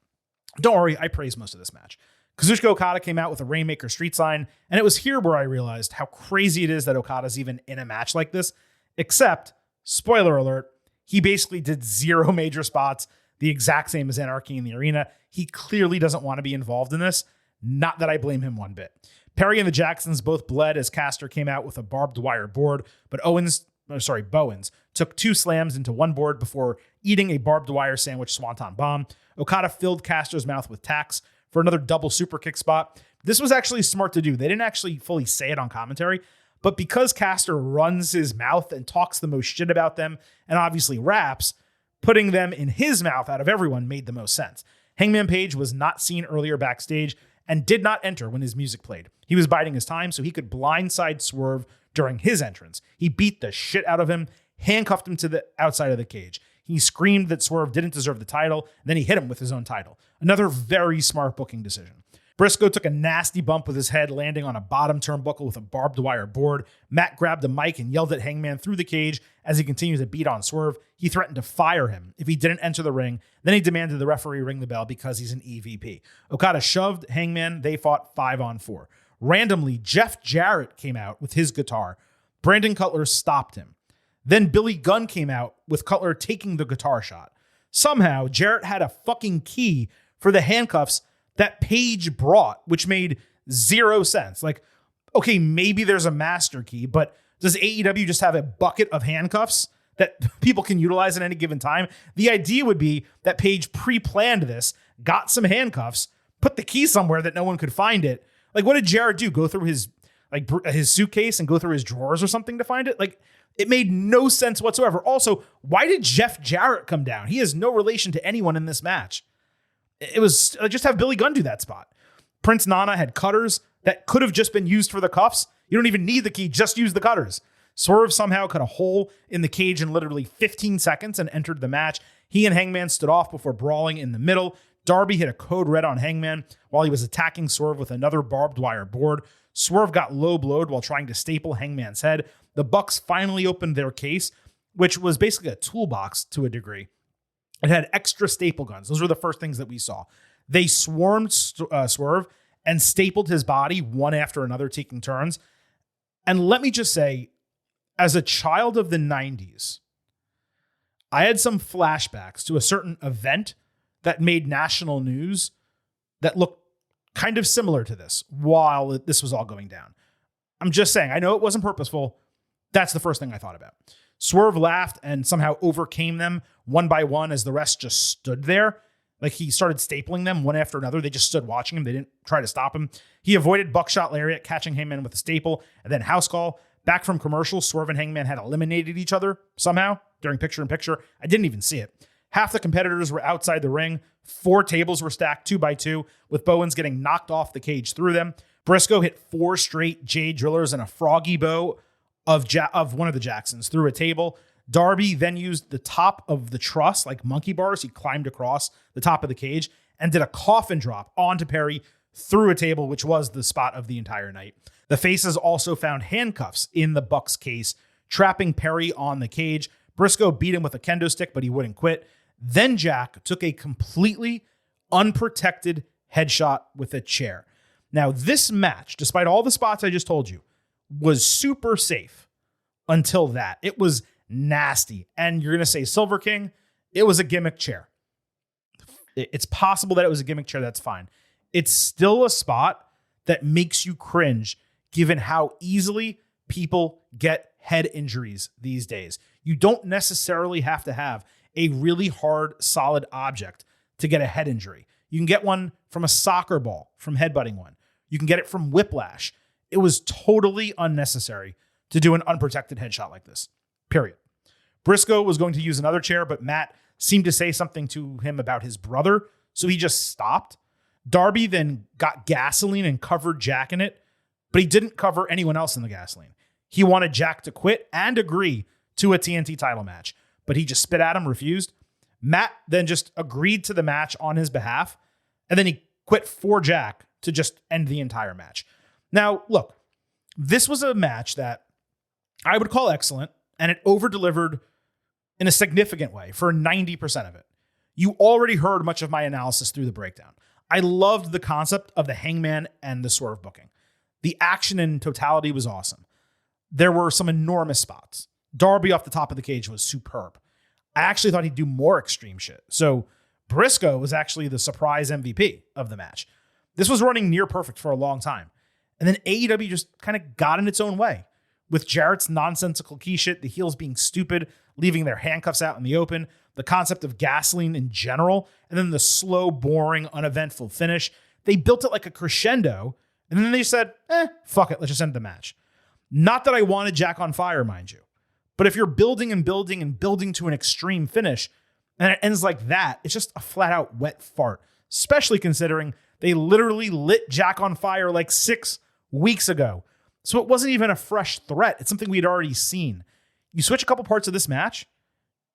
Don't worry, I praised most of this match. Kazuchika Okada came out with a Rainmaker street sign, and it was here where I realized how crazy it is that Okada's even in a match like this, except, spoiler alert, he basically did 0 major spots, the exact same as Anarchy in the Arena. He clearly doesn't want to be involved in this. Not that I blame him one bit. Perry and the Jacksons both bled as Caster came out with a barbed wire board, but Bowens took 2 slams into one board before eating a barbed wire sandwich swanton bomb. Okada filled Caster's mouth with tacks for another double super kick spot. This was actually smart to do. They didn't actually fully say it on commentary, but because Caster runs his mouth and talks the most shit about them and obviously raps, putting them in his mouth out of everyone made the most sense. Hangman Page was not seen earlier backstage and did not enter when his music played. He was biding his time so he could blindside Swerve during his entrance. He beat the shit out of him, handcuffed him to the outside of the cage. He screamed that Swerve didn't deserve the title, and then he hit him with his own title. Another very smart booking decision. Briscoe took a nasty bump with his head, landing on a bottom turnbuckle with a barbed wire board. Matt grabbed a mic and yelled at Hangman through the cage as he continued to beat on Swerve. He threatened to fire him if he didn't enter the ring. Then he demanded the referee ring the bell because he's an EVP. Okada shoved Hangman. They fought 5-on-4. Randomly, Jeff Jarrett came out with his guitar. Brandon Cutler stopped him. Then Billy Gunn came out with Cutler taking the guitar shot. Somehow, Jarrett had a fucking key for the handcuffs that Page brought, which made 0 sense. Like, okay, maybe there's a master key, but does AEW just have a bucket of handcuffs that people can utilize at any given time? The idea would be that Page pre-planned this, got some handcuffs, put the key somewhere that no one could find it. Like, what did Jarrett do? Go through his suitcase and go through his drawers or something to find it? Like, it made no sense whatsoever. Also, why did Jeff Jarrett come down? He has no relation to anyone in this match. It was just have Billy Gunn do that spot. Prince Nana had cutters that could have just been used for the cuffs. You don't even need the key, just use the cutters. Swerve somehow cut a hole in the cage in literally 15 seconds and entered the match. He and Hangman stood off before brawling in the middle. Darby hit a code red on Hangman while he was attacking Swerve with another barbed wire board. Swerve got low blowed while trying to staple Hangman's head. The Bucks finally opened their case, which was basically a toolbox to a degree. It had extra staple guns. Those were the first things that we saw. They swarmed Swerve and stapled his body one after another, taking turns. And let me just say, as a child of the 90s, I had some flashbacks to a certain event that made national news that looked kind of similar to this while this was all going down. I'm just saying, I know it wasn't purposeful. That's the first thing I thought about. Swerve laughed and somehow overcame them one by one as the rest just stood there. Like he started stapling them one after another. They just stood watching him. They didn't try to stop him. He avoided buckshot lariat, catching Hangman with a staple, and then house call. Back from commercial, Swerve and Hangman had eliminated each other somehow during picture-in-picture. I didn't even see it. Half the competitors were outside the ring. 4 tables were stacked 2 by 2, with Bowens getting knocked off the cage through them. Briscoe hit 4 straight Jade Drillers and a froggy bow of one of the Jacksons through a table. Darby then used the top of the truss like monkey bars. He climbed across the top of the cage and did a coffin drop onto Perry through a table, which was the spot of the entire night. The Faces also found handcuffs in the Bucks case, trapping Perry on the cage. Briscoe beat him with a kendo stick, but he wouldn't quit. Then Jack took a completely unprotected headshot with a chair. Now, this match, despite all the spots I just told you, was super safe until that. It was nasty. And you're going to say Silver King, it was a gimmick chair. It's possible that it was a gimmick chair. That's fine. It's still a spot that makes you cringe given how easily people get head injuries these days. You don't necessarily have to have a really hard, solid object to get a head injury. You can get one from a soccer ball, from headbutting one. You can get it from whiplash. It was totally unnecessary to do an unprotected headshot like this, period. Briscoe was going to use another chair, but Matt seemed to say something to him about his brother, so he just stopped. Darby then got gasoline and covered Jack in it, but he didn't cover anyone else in the gasoline. He wanted Jack to quit and agree to a TNT title match, but he just spit at him, refused. Matt then just agreed to the match on his behalf, and then he quit for Jack to just end the entire match. Now, look, this was a match that I would call excellent, and it over-delivered in a significant way for 90% of it. You already heard much of my analysis through the breakdown. I loved the concept of the Hangman and the Swerve booking. The action in totality was awesome. There were some enormous spots. Darby off the top of the cage was superb. I actually thought he'd do more extreme shit. So Briscoe was actually the surprise MVP of the match. This was running near perfect for a long time. And then AEW just kind of got in its own way. With Jarrett's nonsensical key shit, the heels being stupid, leaving their handcuffs out in the open, the concept of gasoline in general, and then the slow, boring, uneventful finish. They built it like a crescendo, and then they said, fuck it, let's just end the match. Not that I wanted Jack on fire, mind you. But if you're building and building and building to an extreme finish, and it ends like that, it's just a flat-out wet fart, especially considering they literally lit Jack on fire like 6 weeks ago. So it wasn't even a fresh threat. It's something we'd already seen. You switch a couple parts of this match,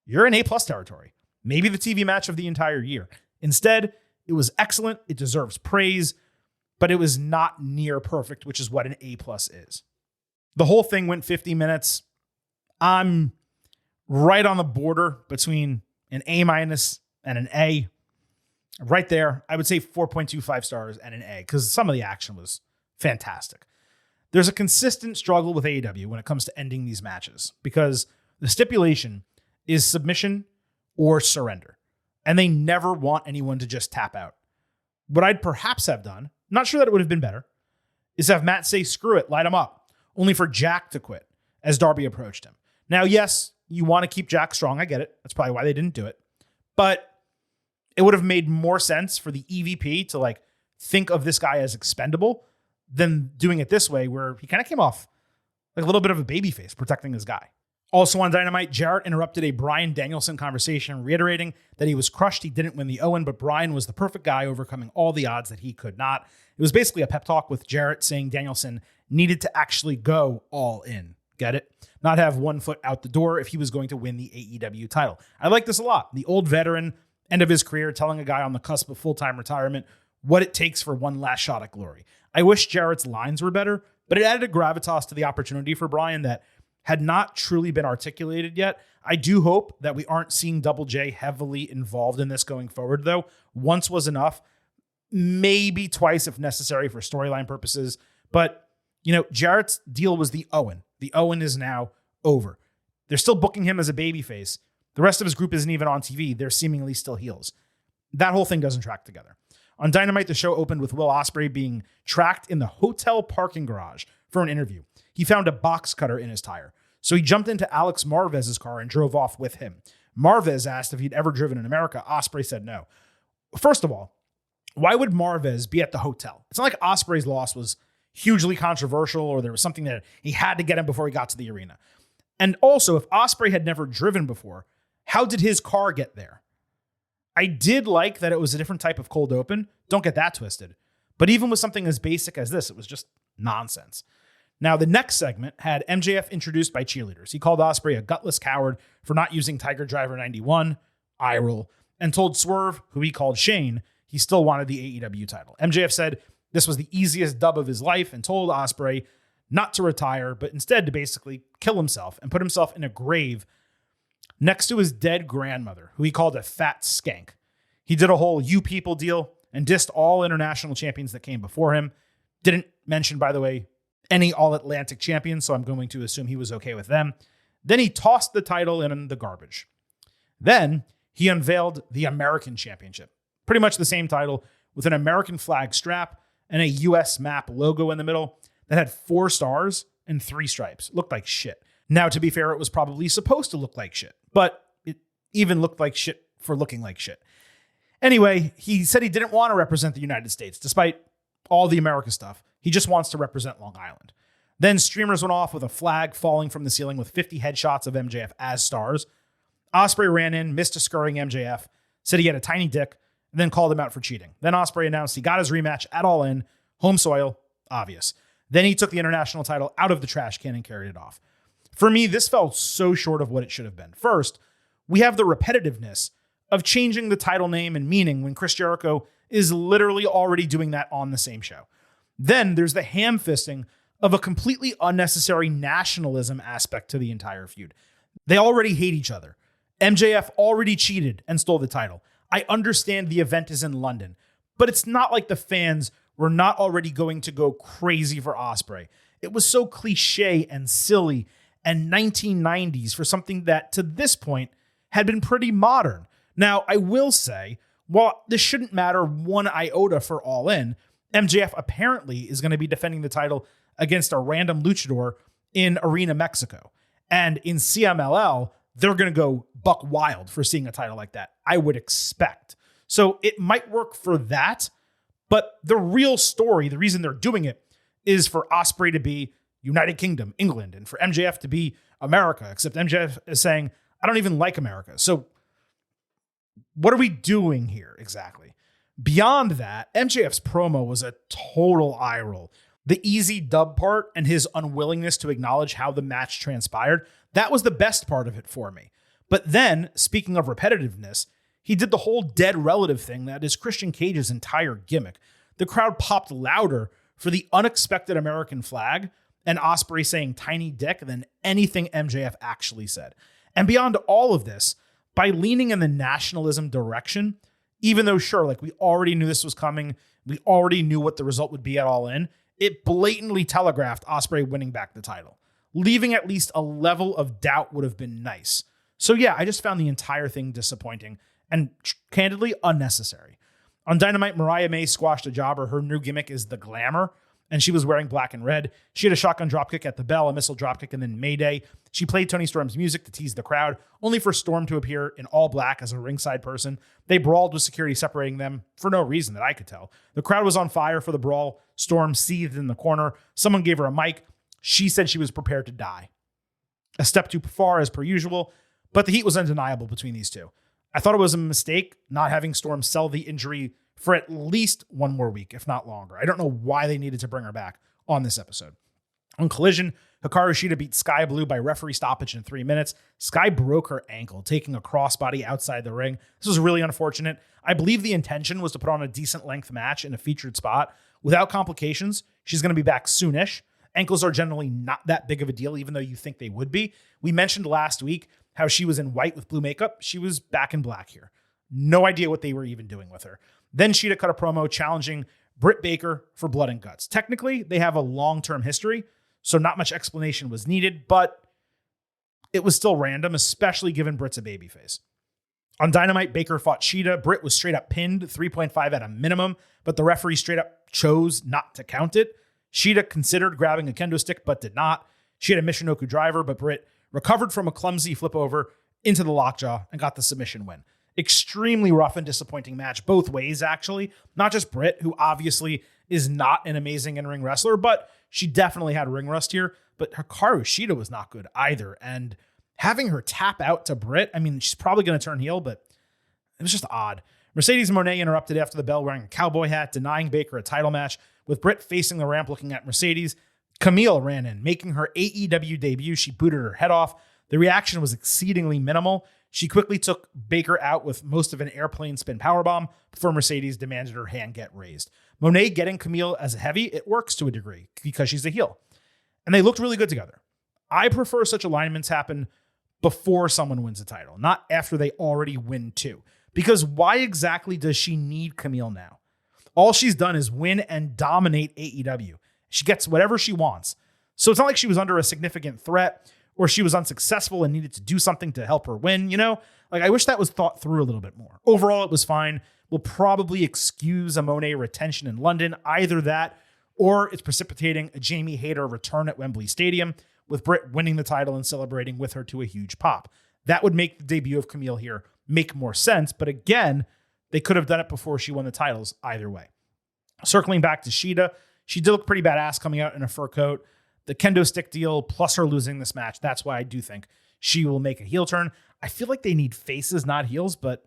you're in A+ territory. Maybe the TV match of the entire year. Instead, it was excellent. It deserves praise, but it was not near perfect, which is what an A+ is. The whole thing went 50 minutes. I'm right on the border between an A- and an A. Right there, I would say 4.25 stars and an A, because some of the action was fantastic. There's a consistent struggle with AEW when it comes to ending these matches, because the stipulation is submission or surrender, and they never want anyone to just tap out. What I'd perhaps have done, not sure that it would have been better, is have Matt say, screw it, light him up, only for Jack to quit as Darby approached him. Now, yes, you want to keep Jack strong. I get it. That's probably why they didn't do it. But it would have made more sense for the EVP to think of this guy as expendable than doing it this way, where he kind of came off like a little bit of a babyface protecting his guy. Also on Dynamite, Jarrett interrupted a Bryan Danielson conversation, reiterating that he was crushed. He didn't win the Owen, but Bryan was the perfect guy, overcoming all the odds that he could not. It was basically a pep talk with Jarrett saying Danielson needed to actually go all in. Get it? Not have one foot out the door if he was going to win the AEW title. I like this a lot. The old veteran, end of his career, telling a guy on the cusp of full-time retirement what it takes for one last shot at glory. I wish Jarrett's lines were better, but it added a gravitas to the opportunity for Bryan that had not truly been articulated yet. I do hope that we aren't seeing Double J heavily involved in this going forward, though. Once was enough, maybe twice if necessary for storyline purposes. But, Jarrett's deal was the Owen. The Owen is now over. They're still booking him as a babyface. The rest of his group isn't even on TV. They're seemingly still heels. That whole thing doesn't track together. On Dynamite, the show opened with Will Ospreay being tracked in the hotel parking garage for an interview. He found a box cutter in his tire, so he jumped into Alex Marvez's car and drove off with him. Marvez asked if he'd ever driven in America. Ospreay said no. First of all, why would Marvez be at the hotel? It's not like Ospreay's loss was hugely controversial or there was something that he had to get him before he got to the arena. And also, if Ospreay had never driven before, how did his car get there? I did like that it was a different type of cold open. Don't get that twisted. But even with something as basic as this, it was just nonsense. Now, the next segment had MJF introduced by cheerleaders. He called Ospreay a gutless coward for not using Tiger Driver 91, eye roll, and told Swerve, who he called Shane, he still wanted the AEW title. MJF said this was the easiest dub of his life and told Ospreay not to retire, but instead to basically kill himself and put himself in a grave next to his dead grandmother, who he called a fat skank. He did a whole you people deal and dissed all international champions that came before him. Didn't mention, by the way, any All-Atlantic champions, so I'm going to assume he was okay with them. Then he tossed the title in the garbage. Then he unveiled the American Championship. Pretty much the same title with an American flag strap and a US map logo in the middle that had 4 stars and 3 stripes. Looked like shit. Now, to be fair, it was probably supposed to look like shit, but it even looked like shit for looking like shit. Anyway, he said he didn't want to represent the United States, despite all the America stuff. He just wants to represent Long Island. Then streamers went off with a flag falling from the ceiling with 50 headshots of MJF as stars. Ospreay ran in, missed a scurrying MJF, said he had a tiny dick, and then called him out for cheating. Then Ospreay announced he got his rematch at All In, home soil, obvious. Then he took the international title out of the trash can and carried it off. For me, this fell so short of what it should have been. First, we have the repetitiveness of changing the title name and meaning when Chris Jericho is literally already doing that on the same show. Then there's the ham-fisting of a completely unnecessary nationalism aspect to the entire feud. They already hate each other. MJF already cheated and stole the title. I understand the event is in London, but it's not like the fans were not already going to go crazy for Ospreay. It was so cliche and silly and 1990s for something that to this point had been pretty modern. Now, I will say, while this shouldn't matter one iota for All In, MJF apparently is going to be defending the title against a random luchador in Arena Mexico. And in CMLL, they're going to go buck wild for seeing a title like that, I would expect. So it might work for that, but the real story, the reason they're doing it, is for Ospreay to be United Kingdom, England, and for MJF to be America, except MJF is saying, I don't even like America. So what are we doing here exactly? Beyond that, MJF's promo was a total eye roll. The easy dub part and his unwillingness to acknowledge how the match transpired, that was the best part of it for me. But then, speaking of repetitiveness, he did the whole dead relative thing that is Christian Cage's entire gimmick. The crowd popped louder for the unexpected American flag and Ospreay saying tiny dick than anything MJF actually said. And beyond all of this, by leaning in the nationalism direction, even though sure, like we already knew this was coming, we already knew what the result would be at All In, it blatantly telegraphed Ospreay winning back the title. Leaving at least a level of doubt would have been nice. So yeah, I just found the entire thing disappointing and candidly unnecessary. On Dynamite, Mariah May squashed a jobber. Her new gimmick is the glamour, and she was wearing black and red. She had a shotgun dropkick at the bell, a missile dropkick, and then Mayday. She played Tony Storm's music to tease the crowd, only for Storm to appear in all black as a ringside person. They brawled with security separating them for no reason that I could tell. The crowd was on fire for the brawl. Storm seethed in the corner. Someone gave her a mic. She said she was prepared to die. A step too far as per usual, but the heat was undeniable between these two. I thought it was a mistake not having Storm sell the injury for at least one more week, if not longer. I don't know why they needed to bring her back on this episode. On Collision, Hikaru Shida beat Sky Blue by referee stoppage in 3 minutes. Sky broke her ankle, taking a crossbody outside the ring. This was really unfortunate. I believe the intention was to put on a decent length match in a featured spot. Without complications, she's going to be back soonish. Ankles are generally not that big of a deal, even though you think they would be. We mentioned last week how she was in white with blue makeup. She was back in black here. No idea what they were even doing with her. Then Shida cut a promo challenging Britt Baker for Blood and Guts. Technically, they have a long-term history, so not much explanation was needed, but it was still random, especially given Britt's a babyface. On Dynamite, Baker fought Shida. Britt was straight up pinned, 3.5 at a minimum, but the referee straight up chose not to count it. Shida considered grabbing a kendo stick, but did not. She had a Michinoku driver, but Britt recovered from a clumsy flip over into the lockjaw and got the submission win. Extremely rough and disappointing match both ways, actually. Not just Britt, who obviously is not an amazing in-ring wrestler, but she definitely had ring rust here. But Hikaru Shida was not good either. And having her tap out to Britt, I mean, she's probably going to turn heel, but it was just odd. Mercedes Moné interrupted after the bell wearing a cowboy hat, denying Baker a title match. With Britt facing the ramp looking at Mercedes, Kamille ran in, making her AEW debut. She booted her head off. The reaction was exceedingly minimal. She quickly took Baker out with most of an airplane spin powerbomb before Mercedes demanded her hand get raised. Monet getting Kamille as a heavy, it works to a degree because she's a heel. And they looked really good together. I prefer such alignments happen before someone wins a title, not after they already win two. Because why exactly does she need Kamille now? All she's done is win and dominate AEW. She gets whatever she wants. So it's not like she was under a significant threat or she was unsuccessful and needed to do something to help her win, you know? Like, I wish that was thought through a little bit more. Overall, it was fine. We'll probably excuse a Monet retention in London. Either that or it's precipitating a Jamie Hayter return at Wembley Stadium with Britt winning the title and celebrating with her to a huge pop. That would make the debut of Kamille here make more sense. But again, they could have done it before she won the titles either way. Circling back to Sheeta, she did look pretty badass coming out in a fur coat. The kendo stick deal plus her losing this match, that's why I do think she will make a heel turn. I feel like they need faces, not heels, but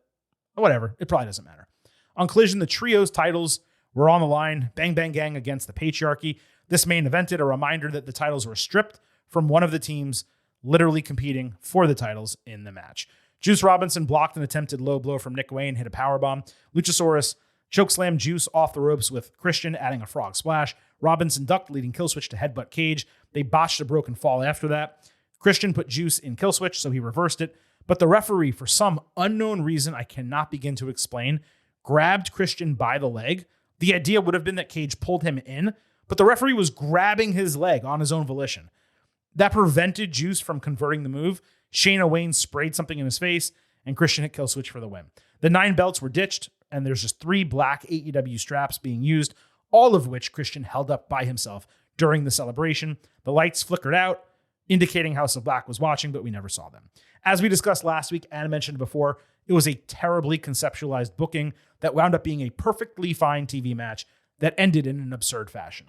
whatever. It probably doesn't matter. On Collision, the trios titles were on the line. Bang Bang Gang against the Patriarchy. This main evented a reminder that the titles were stripped from one of the teams literally competing for the titles in the match. Juice Robinson blocked an attempted low blow from Nick Wayne, hit a powerbomb. Luchasaurus chokeslammed Juice off the ropes with Christian adding a frog splash. Robinson ducked, leading Killswitch to headbutt Cage. They botched a broken fall after that. Christian put Juice in Killswitch, so he reversed it. But the referee, for some unknown reason I cannot begin to explain, grabbed Christian by the leg. The idea would have been that Cage pulled him in, but the referee was grabbing his leg on his own volition. That prevented Juice from converting the move. Shayna Wayne sprayed something in his face, and Christian hit Killswitch for the win. The 9 belts were ditched, and there's just 3 black AEW straps being used, all of which Christian held up by himself during the celebration. The lights flickered out, indicating House of Black was watching, but we never saw them. As we discussed last week and mentioned before, it was a terribly conceptualized booking that wound up being a perfectly fine TV match that ended in an absurd fashion.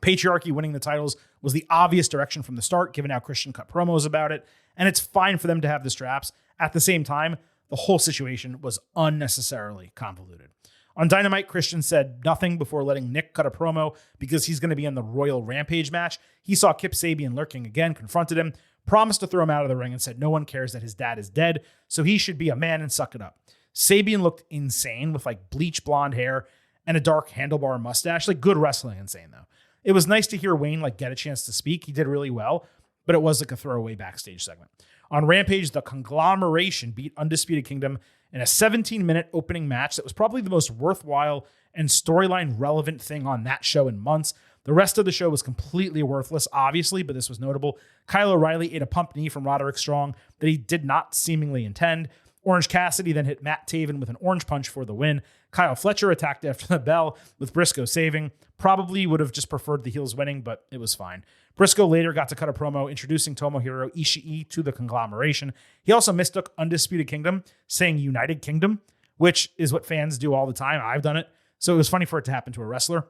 Patriarchy winning the titles was the obvious direction from the start, given how Christian cut promos about it, and it's fine for them to have the straps. At the same time, the whole situation was unnecessarily convoluted. On Dynamite, Christian said nothing before letting Nick cut a promo because he's going to be in the Royal Rampage match. He saw Kip Sabian lurking again, confronted him, promised to throw him out of the ring, and said no one cares that his dad is dead, so he should be a man and suck it up. Sabian looked insane with like bleach blonde hair and a dark handlebar mustache. Like good wrestling insane, though. It was nice to hear Wayne like get a chance to speak. He did really well, but it was like a throwaway backstage segment. On Rampage, the Conglomeration beat Undisputed Kingdom in a 17-minute opening match that was probably the most worthwhile and storyline relevant thing on that show in months. The rest of the show was completely worthless, obviously, but this was notable. Kyle O'Reilly ate a pump knee from Roderick Strong that he did not seemingly intend. Orange Cassidy then hit Matt Taven with an orange punch for the win. Kyle Fletcher attacked after the bell with Briscoe saving. Probably would have just preferred the heels winning, but it was fine. Briscoe later got to cut a promo introducing Tomohiro Ishii to the Conglomeration. He also mistook Undisputed Kingdom, saying United Kingdom, which is what fans do all the time. I've done it. So it was funny for it to happen to a wrestler.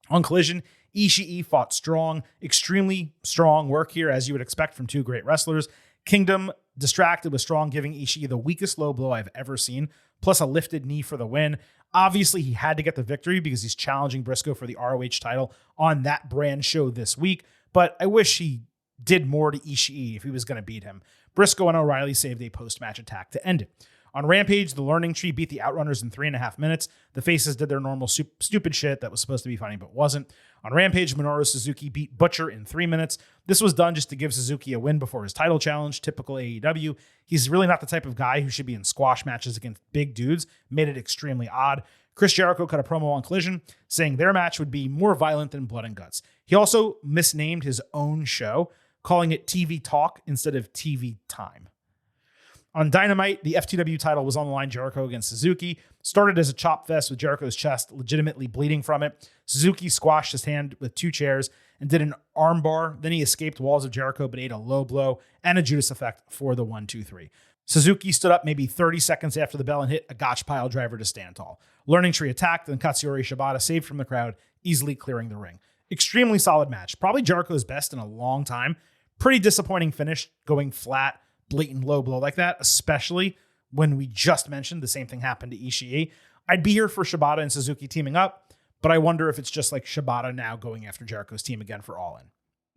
On Collision, Ishii fought strong, extremely strong work here, as you would expect from 2 great wrestlers. Kingdom distracted with Strong, giving Ishii the weakest low blow I've ever seen, plus a lifted knee for the win. Obviously, he had to get the victory because he's challenging Briscoe for the ROH title on that brand show this week, but I wish he did more to Ishii if he was going to beat him. Briscoe and O'Reilly saved a post-match attack to end it. On Rampage, the Learning Tree beat the Outrunners in 3.5 minutes. The Faces did their normal stupid shit that was supposed to be funny but wasn't. On Rampage, Minoru Suzuki beat Butcher in 3 minutes. This was done just to give Suzuki a win before his title challenge, typical AEW. He's really not the type of guy who should be in squash matches against big dudes. Made it extremely odd. Chris Jericho cut a promo on Collision, saying their match would be more violent than Blood and Guts. He also misnamed his own show, calling it TV Talk instead of TV Time. On Dynamite, the FTW title was on the line. Jericho against Suzuki. Started as a chop fest with Jericho's chest legitimately bleeding from it. Suzuki squashed his hand with 2 chairs and did an armbar. Then he escaped walls of Jericho but ate a low blow and a Judas effect for the 1-2-3. Suzuki stood up maybe 30 seconds after the bell and hit a gotch pile driver to stand tall. Learning Tree attacked, and Katsuyori Shibata saved from the crowd, easily clearing the ring. Extremely solid match. Probably Jericho's best in a long time. Pretty disappointing finish, going flat, blatant low blow like that, especially when we just mentioned the same thing happened to Ishii. I'd be here for Shibata and Suzuki teaming up, but I wonder if it's just like Shibata now going after Jericho's team again for All In.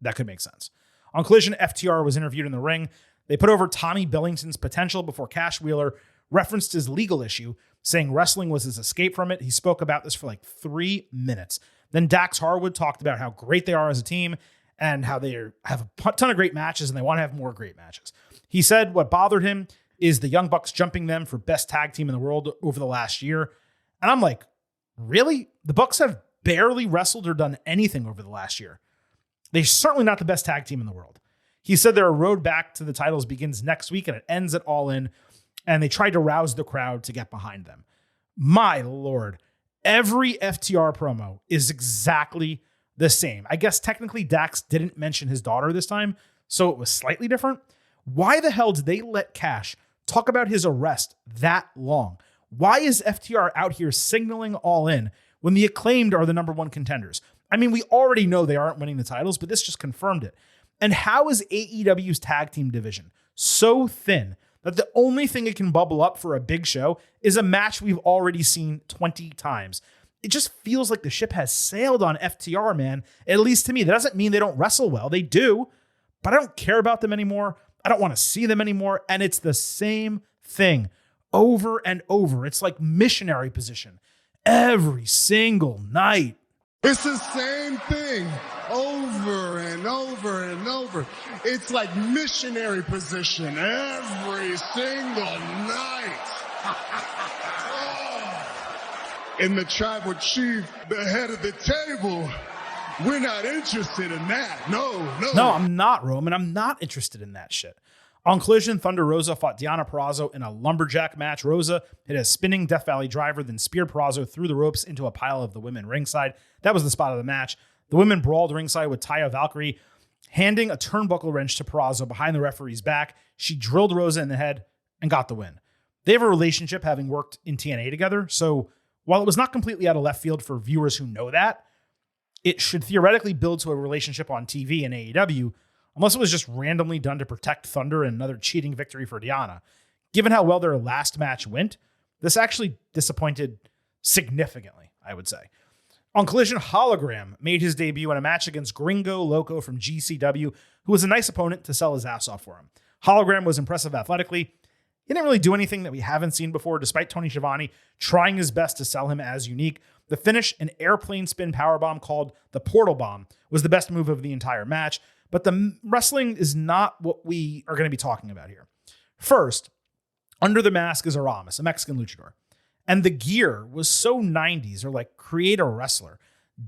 That could make sense. On Collision, FTR was interviewed in the ring. They put over Tommy Billington's potential before Cash Wheeler referenced his legal issue, saying wrestling was his escape from it. He spoke about this for like 3 minutes. Then Dax Harwood talked about how great they are as a team and how they have a ton of great matches and they want to have more great matches. He said what bothered him is the Young Bucks jumping them for best tag team in the world over the last year. And I'm like, really? The Bucks have barely wrestled or done anything over the last year. They're certainly not the best tag team in the world. He said their road back to the titles begins next week and it ends at All In, and they tried to rouse the crowd to get behind them. My Lord, every FTR promo is exactly the same. I guess technically Dax didn't mention his daughter this time, so it was slightly different. Why the hell did they let Cash talk about his arrest that long? Why is FTR out here signaling All In when the Acclaimed are the number one contenders? I mean, we already know they aren't winning the titles, but this just confirmed it. And how is AEW's tag team division so thin that the only thing it can bubble up for a big show is a match we've already seen 20 times? It just feels like the ship has sailed on FTR, man. At least to me. That doesn't mean they don't wrestle well. They do, but I don't care about them anymore. I don't want to see them anymore. And it's the same thing over and over. It's like missionary position every single night. It's the same thing over and over and over. It's like missionary position every single night. In the tribal chief, the head of the table, we're not interested in that. No, I'm not, Roman. I'm not interested in that shit. On Collision, Thunder Rosa fought Deonna Purrazzo in a lumberjack match. Rosa hit a spinning Death Valley driver, then speared Purrazzo through the ropes into a pile of the women ringside. That was the spot of the match. The women brawled ringside with Taya Valkyrie handing a turnbuckle wrench to Purrazzo behind the referee's back. She drilled Rosa in the head and got the win. They have a relationship, having worked in TNA together, so while it was not completely out of left field for viewers who know that, it should theoretically build to a relationship on TV in AEW, unless it was just randomly done to protect Thunder and another cheating victory for Deonna. Given how well their last match went, this actually disappointed significantly, I would say. On Collision, Hologram made his debut in a match against Gringo Loco from GCW, who was a nice opponent to sell his ass off for him. Hologram was impressive athletically. He didn't really do anything that we haven't seen before, despite Tony Schiavone trying his best to sell him as unique. The finish, an airplane spin powerbomb called the Portal Bomb, was the best move of the entire match. But the wrestling is not what we are going to be talking about here. First, under the mask is Aramis, a Mexican luchador. And the gear was so 90s, or like create a wrestler.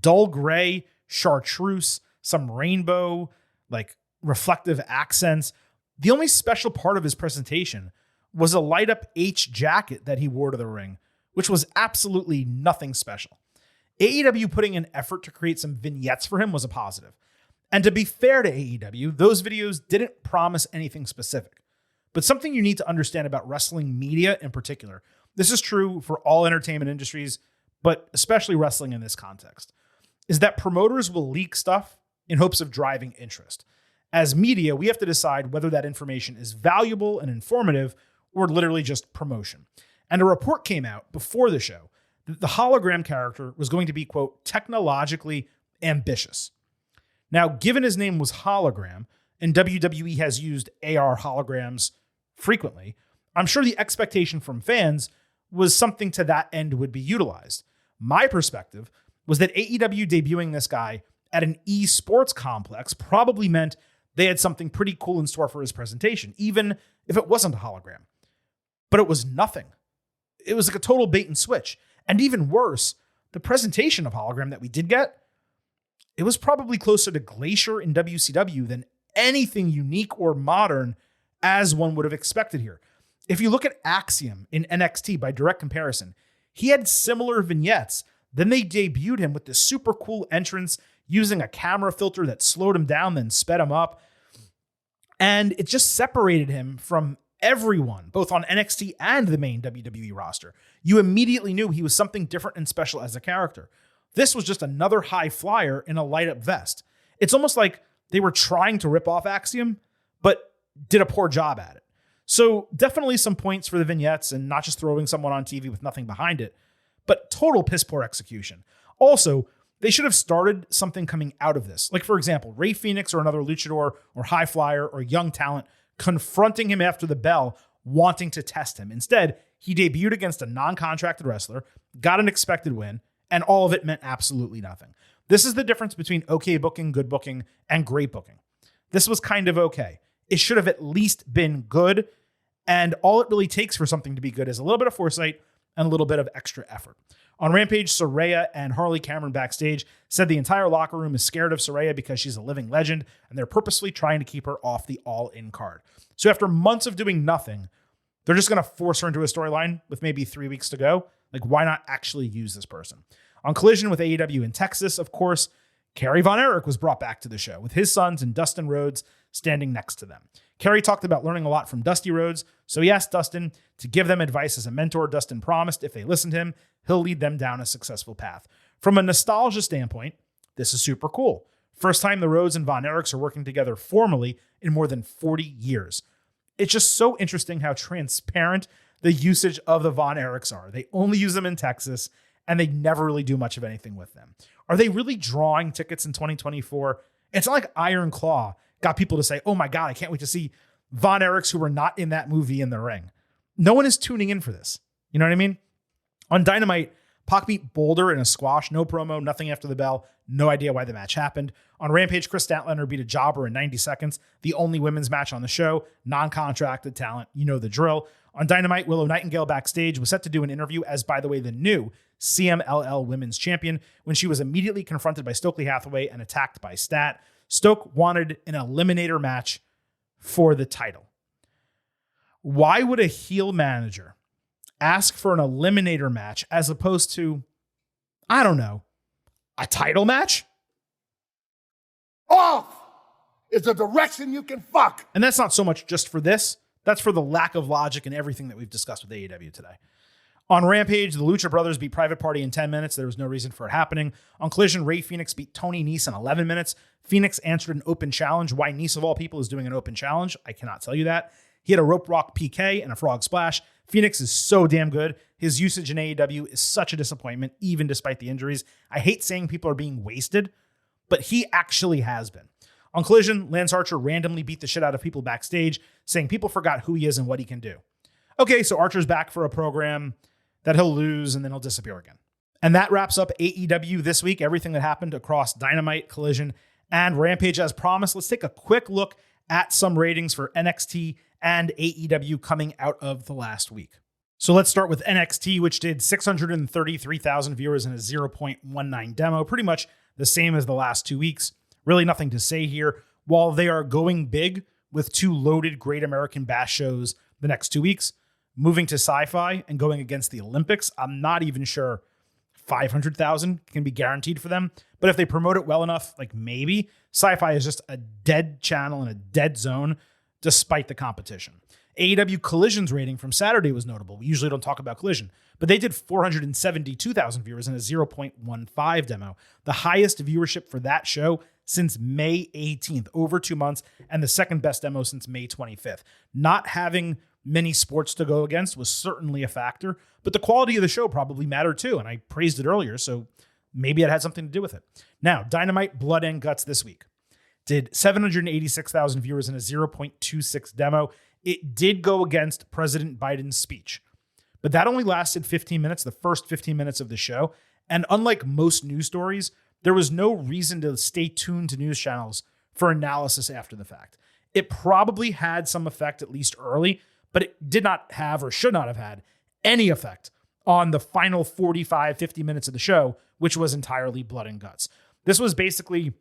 Dull gray, chartreuse, some rainbow, like reflective accents. The only special part of his presentation was a light up H jacket that he wore to the ring, which was absolutely nothing special. AEW putting in effort to create some vignettes for him was a positive. And to be fair to AEW, those videos didn't promise anything specific. But something you need to understand about wrestling media in particular, this is true for all entertainment industries, but especially wrestling in this context, is that promoters will leak stuff in hopes of driving interest. As media, we have to decide whether that information is valuable and informative or literally just promotion. And a report came out before the show that the hologram character was going to be, quote, technologically ambitious. Now, given his name was Hologram, and WWE has used AR holograms frequently, I'm sure the expectation from fans was something to that end would be utilized. My perspective was that AEW debuting this guy at an esports complex probably meant they had something pretty cool in store for his presentation, even if it wasn't a hologram. But it was nothing. It was like a total bait and switch. And even worse, the presentation of hologram that we did get, it was probably closer to Glacier in WCW than anything unique or modern as one would have expected here. If you look at Axiom in NXT by direct comparison, he had similar vignettes. Then they debuted him with this super cool entrance using a camera filter that slowed him down, then sped him up. And it just separated him from everyone, both on NXT and the main WWE roster. You immediately knew he was something different and special as a character. This was just another high flyer in a light up vest. It's almost like they were trying to rip off Axiom, but did a poor job at it. So definitely some points for the vignettes and not just throwing someone on TV with nothing behind it, but total piss poor execution. Also, they should have started something coming out of this. Like, for example, Rey Fenix or another luchador or high flyer or young talent confronting him after the bell, wanting to test him. Instead, he debuted against a non-contracted wrestler, got an expected win, and all of it meant absolutely nothing. This is the difference between okay booking, good booking, and great booking. This was kind of okay. It should have at least been good, and all it really takes for something to be good is a little bit of foresight and a little bit of extra effort. On Rampage, Saraya and Harley Cameron backstage said the entire locker room is scared of Saraya because she's a living legend, and they're purposely trying to keep her off the all-in card. So after months of doing nothing, they're just going to force her into a storyline with maybe 3 weeks to go. Like, why not actually use this person? On Collision with AEW in Texas, of course, Kerry Von Erich was brought back to the show with his sons and Dustin Rhodes standing next to them. Kerry talked about learning a lot from Dusty Rhodes, so he asked Dustin to give them advice as a mentor. Dustin promised if they listened to him, he'll lead them down a successful path. From a nostalgia standpoint, this is super cool. First time the Rhodes and Von Erichs are working together formally in more than 40 years. It's just so interesting how transparent the usage of the Von Erichs are. They only use them in Texas, and they never really do much of anything with them. Are they really drawing tickets in 2024? It's not like Iron Claw got people to say, oh my God, I can't wait to see Von Erichs who were not in that movie in the ring. No one is tuning in for this. You know what I mean? On Dynamite, Pac beat Boulder in a squash, no promo, nothing after the bell, no idea why the match happened. On Rampage, Chris Statlander beat a jobber in 90 seconds, the only women's match on the show, non-contracted talent, you know the drill. On Dynamite, Willow Nightingale backstage was set to do an interview as, by the way, the new CMLL Women's Champion when she was immediately confronted by Stokely Hathaway and attacked by Stat. Stoke wanted an eliminator match for the title. Why would a heel manager ask for an eliminator match as opposed to, I don't know, a title match? Off is the direction you can fuck. And that's not so much just for this. That's for the lack of logic in everything that we've discussed with AEW today. On Rampage, the Lucha Brothers beat Private Party in 10 minutes. There was no reason for it happening. On Collision, Rey Fenix beat Tony Nese in 11 minutes. Fenix answered an open challenge. Why Nese, of all people, is doing an open challenge, I cannot tell you that. He had a rope rock PK and a frog splash. Phoenix is so damn good. His usage in AEW is such a disappointment, even despite the injuries. I hate saying people are being wasted, but he actually has been. On Collision, Lance Archer randomly beat the shit out of people backstage, saying people forgot who he is and what he can do. Okay, so Archer's back for a program that he'll lose and then he'll disappear again. And that wraps up AEW this week, everything that happened across Dynamite, Collision, and Rampage. As promised, let's take a quick look at some ratings for NXT and AEW coming out of the last week. So let's start with NXT, which did 633,000 viewers in a 0.19 demo, pretty much the same as the last 2 weeks. Really nothing to say here. While they are going big with 2 loaded Great American Bash shows the next 2 weeks, moving to Sci-Fi and going against the Olympics, I'm not even sure 500,000 can be guaranteed for them. But if they promote it well enough, like maybe, Sci-Fi is just a dead channel in a dead zone despite the competition. AEW Collision's rating from Saturday was notable. We usually don't talk about Collision, but they did 472,000 viewers in a 0.15 demo, the highest viewership for that show since May 18th, over 2 months, and the second best demo since May 25th. Not having many sports to go against was certainly a factor, but the quality of the show probably mattered too, and I praised it earlier, so maybe it had something to do with it. Now, Dynamite Blood and Guts this week did 786,000 viewers in a 0.26 demo. It did go against President Biden's speech, but that only lasted 15 minutes, the first 15 minutes of the show. And unlike most news stories, there was no reason to stay tuned to news channels for analysis after the fact. It probably had some effect, at least early, but it did not have or should not have had any effect on the final 45, 50 minutes of the show, which was entirely Blood and Guts. This was basically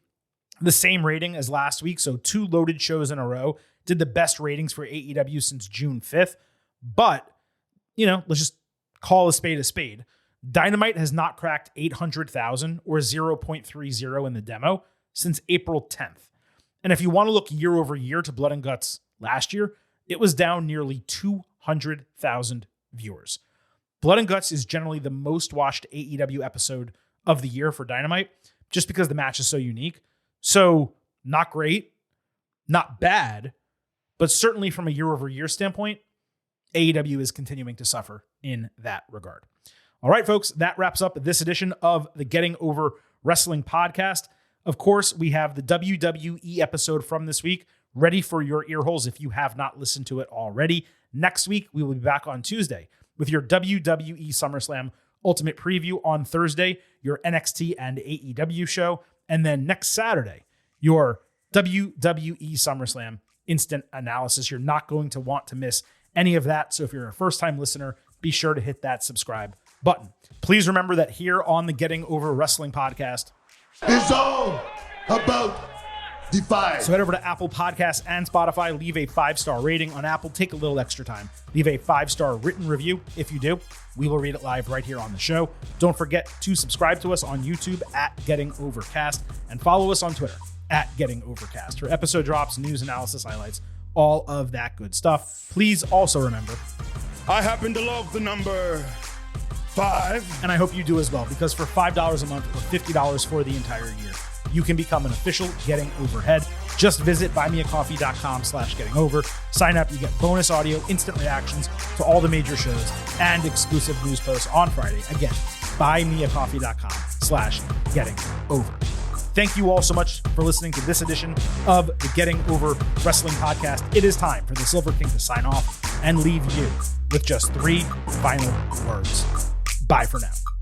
the same rating as last week, so 2 loaded shows in a row did the best ratings for AEW since June 5th. But, let's just call a spade a spade. Dynamite has not cracked 800,000 or 0.30 in the demo since April 10th. And if you want to look year over year to Blood and Guts last year, it was down nearly 200,000 viewers. Blood and Guts is generally the most watched AEW episode of the year for Dynamite, just because the match is so unique. So not great, not bad, but certainly from a year over year standpoint, AEW is continuing to suffer in that regard. All right, folks, that wraps up this edition of the Getting Over Wrestling podcast. Of course, we have the WWE episode from this week ready for your ear holes if you have not listened to it already. Next week, we will be back on Tuesday with your WWE SummerSlam Ultimate Preview. On Thursday, your NXT and AEW show. And then next Saturday, your WWE SummerSlam Instant Analysis. You're not going to want to miss any of that. So if you're a first-time listener, be sure to hit that subscribe button. Please remember that here on the Getting Over Wrestling podcast, It's all about Defy. So head over to Apple Podcasts and Spotify. Leave a 5-star rating on Apple. Take a little extra time. Leave a 5-star written review. If you do, we will read it live right here on the show. Don't forget to subscribe to us on YouTube at Getting Overcast and follow us on Twitter at Getting Overcast for episode drops, news, analysis, highlights, all of that good stuff. Please also remember, I happen to love the number 5. And I hope you do as well, because for $5 a month or $50 for the entire year, you can become an official Getting Overhead. Just visit buymeacoffee.com/gettingover. Sign up, you get bonus audio, instant reactions to all the major shows, and exclusive news posts on Friday. Again, buymeacoffee.com/gettingover. Thank you all so much for listening to this edition of the Getting Over Wrestling Podcast. It is time for the Silver King to sign off and leave you with just 3 final words. Bye for now.